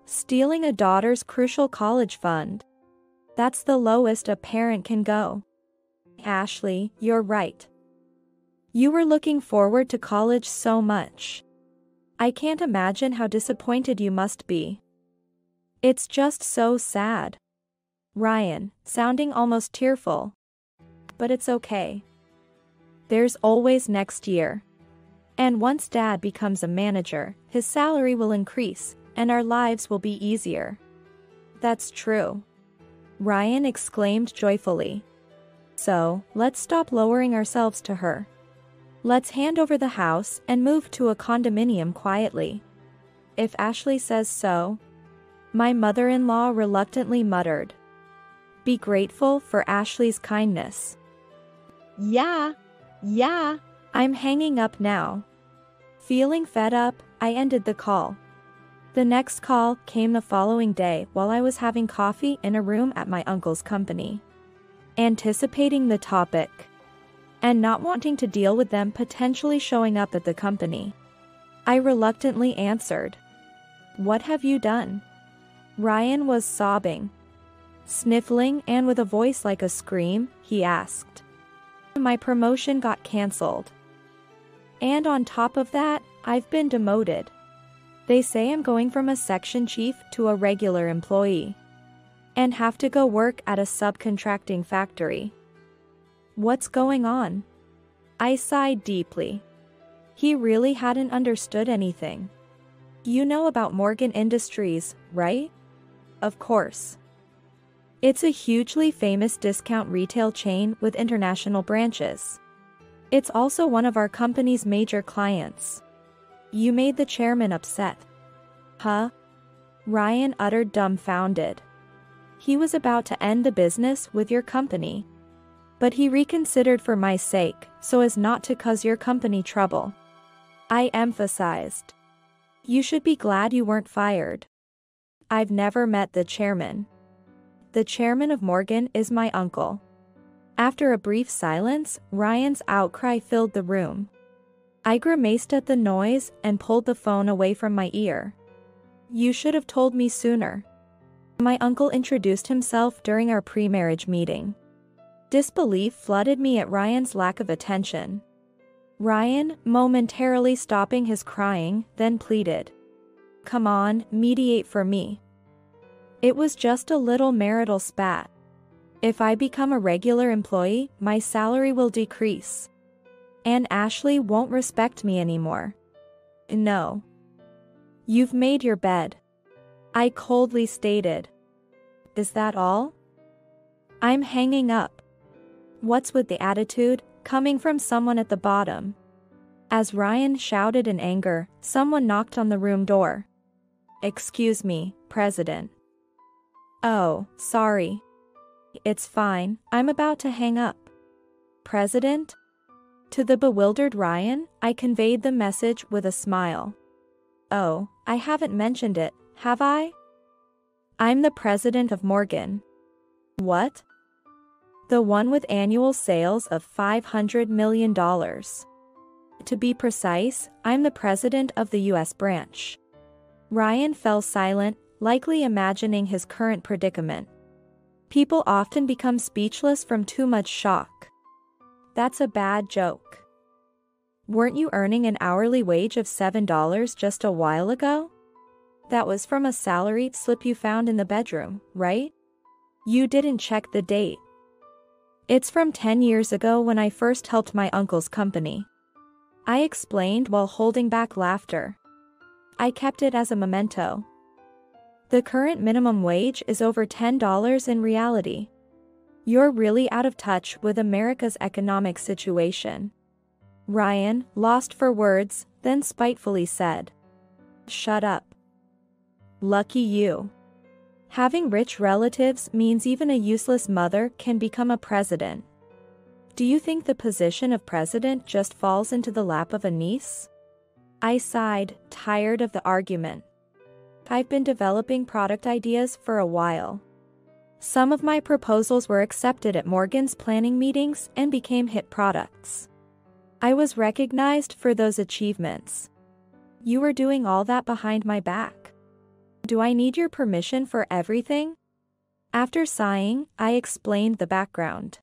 Stealing a daughter's crucial college fund. That's the lowest a parent can go. Ashley, you're right. You were looking forward to college so much. I can't imagine how disappointed you must be. It's just so sad. Ryan, sounding almost tearful. But it's okay. There's always next year. And once Dad becomes a manager, his salary will increase, and our lives will be easier. That's true. Ryan exclaimed joyfully. So, let's stop lowering ourselves to her. Let's hand over the house and move to a condominium quietly. If Ashley says so. My mother-in-law reluctantly muttered. Be grateful for Ashley's kindness. Yeah. I'm hanging up now. Feeling fed up, I ended the call. The next call came the following day while I was having coffee in a room at my uncle's company. anticipating the topic, and not wanting to deal with them potentially showing up at the company. I reluctantly answered. "What have you done?" Ryan was sobbing. Sniffling and with a voice like a scream, he asked. "My promotion got cancelled. And on top of that, I've been demoted. They say I'm going from a section chief to a regular employee, and have to go work at a subcontracting factory. What's going on?" I sighed deeply. He really hadn't understood anything. "You know about Morgan Industries, right?" "Of course. It's a hugely famous discount retail chain with international branches. It's also one of our company's major clients." "You made the chairman upset." "Huh?" Ryan uttered, dumbfounded. He was about to end the business with your company. But he reconsidered for my sake, so as not to cause your company trouble. I emphasized. "You should be glad you weren't fired." "I've never met the chairman." "The chairman of Morgan is my uncle." After a brief silence, Ryan's outcry filled the room. I grimaced at the noise and pulled the phone away from my ear. "You should have told me sooner." My uncle introduced himself during our pre-marriage meeting. Disbelief flooded me at Ryan's lack of attention. Ryan, momentarily stopping his crying, then pleaded. "Come on, mediate for me. It was just a little marital spat. If I become a regular employee, my salary will decrease. And Ashley won't respect me anymore." "No. You've made your bed," I coldly stated. "Is that all?" "I'm hanging up." What's with the attitude, coming from someone at the bottom? As Ryan shouted in anger, someone knocked on the room door. "Excuse me, President." "Oh, sorry." "It's fine, I'm about to hang up." "President?" To the bewildered Ryan, I conveyed the message with a smile. "Oh, I haven't mentioned it, have I? I'm the president of Morgan." "What?" "The one with annual sales of $500 million. To be precise, I'm the president of the U.S. branch." Ryan fell silent, likely imagining his current predicament. People often become speechless from too much shock. "That's a bad joke. Weren't you earning an hourly wage of $7 just a while ago? That was from a salary slip you found in the bedroom, right? You didn't check the date." "It's from 10 years ago when I first helped my uncle's company," I explained while holding back laughter. "I kept it as a memento. The current minimum wage is over $10 in reality. You're really out of touch with America's economic situation." Ryan, lost for words, then spitefully said. "Shut up. Lucky you. Having rich relatives means even a useless mother can become a president. Do you think the position of president just falls into the lap of a niece?" I sighed, tired of the argument. I've been developing product ideas for a while. Some of my proposals were accepted at Morgan's planning meetings and became hit products. I was recognized for those achievements. You were doing all that behind my back. Do I need your permission for everything? After sighing, I explained the background.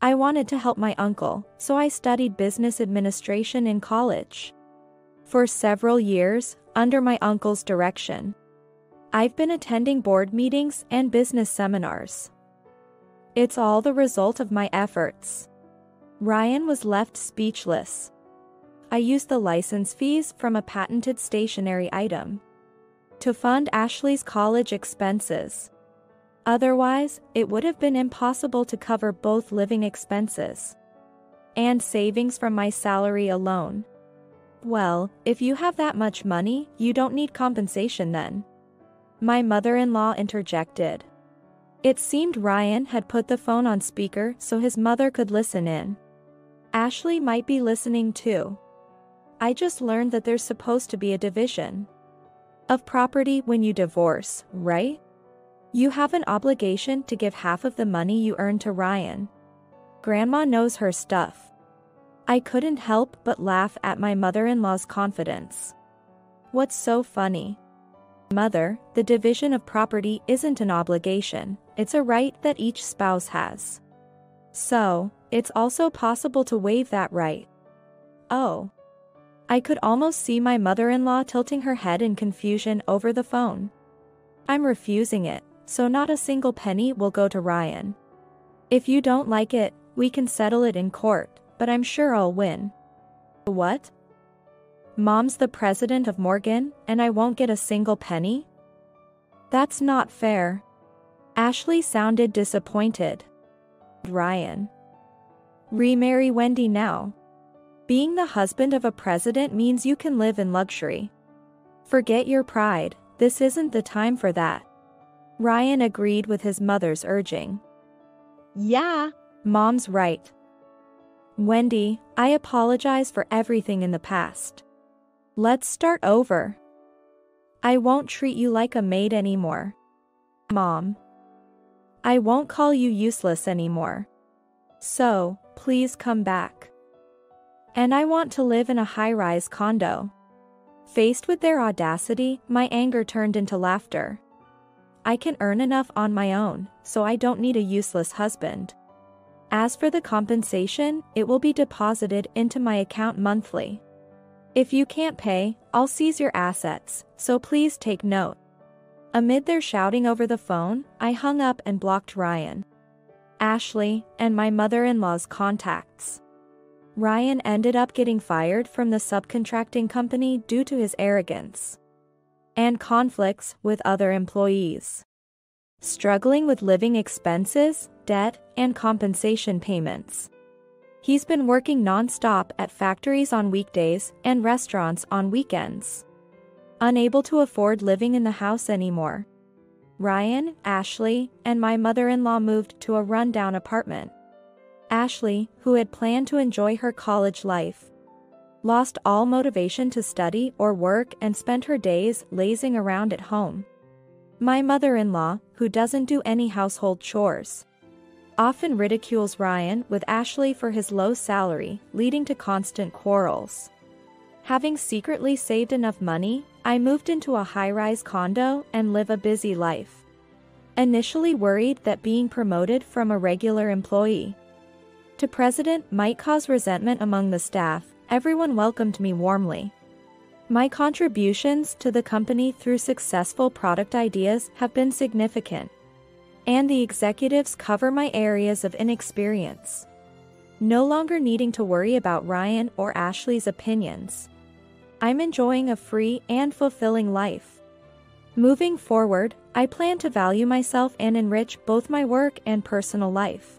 I wanted to help my uncle, so I studied business administration in college. For several years, under my uncle's direction, I've been attending board meetings and business seminars. It's all the result of my efforts. Ryan was left speechless. I used the license fees from a patented stationery item to fund Ashley's college expenses. Otherwise, it would have been impossible to cover both living expenses and savings from my salary alone. Well, if you have that much money, you don't need compensation then, my mother-in-law interjected. It seemed Ryan had put the phone on speaker so his mother could listen in. Ashley might be listening too. I just learned that there's supposed to be a division of property when you divorce, right? You have an obligation to give half of the money you earn to Ryan. Grandma knows her stuff. I couldn't help but laugh at my mother-in-law's confidence. What's so funny? Mother, the division of property isn't an obligation, it's a right that each spouse has. So, it's also possible to waive that right. Oh. I could almost see my mother-in-law tilting her head in confusion over the phone. I'm refusing it, so not a single penny will go to Ryan. If you don't like it, we can settle it in court, but I'm sure I'll win. What? Mom's the president of Morgan, and I won't get a single penny? That's not fair. Ashley sounded disappointed. Ryan. Remarry Wendy now. Being the husband of a president means you can live in luxury. Forget your pride, this isn't the time for that. Ryan agreed with his mother's urging. Yeah. Mom's right. Wendy, I apologize for everything in the past. Let's start over. I won't treat you like a maid anymore. Mom. I won't call you useless anymore. So, please come back. And I want to live in a high-rise condo. Faced with their audacity, my anger turned into laughter. I can earn enough on my own, so I don't need a useless husband. As for the compensation, it will be deposited into my account monthly. If you can't pay, I'll seize your assets, so please take note. Amid their shouting over the phone, I hung up and blocked Ryan, Ashley, and my mother-in-law's contacts. Ryan ended up getting fired from the subcontracting company due to his arrogance and conflicts with other employees. Struggling with living expenses, debt, and compensation payments. He's been working non-stop at factories on weekdays and restaurants on weekends. Unable to afford living in the house anymore. Ryan, Ashley, and my mother-in-law moved to a rundown apartment. Ashley, who had planned to enjoy her college life, lost all motivation to study or work and spent her days lazing around at home. My mother-in-law, who doesn't do any household chores, often ridicules Ryan with Ashley for his low salary, leading to constant quarrels. Having secretly saved enough money, I moved into a high-rise condo and live a busy life. Initially worried that being promoted from a regular employee to president might cause resentment among the staff, everyone welcomed me warmly. My contributions to the company through successful product ideas have been significant, and the executives cover my areas of inexperience. No longer needing to worry about Ryan or Ashley's opinions. I'm enjoying a free and fulfilling life. Moving forward, I plan to value myself and enrich both my work and personal life.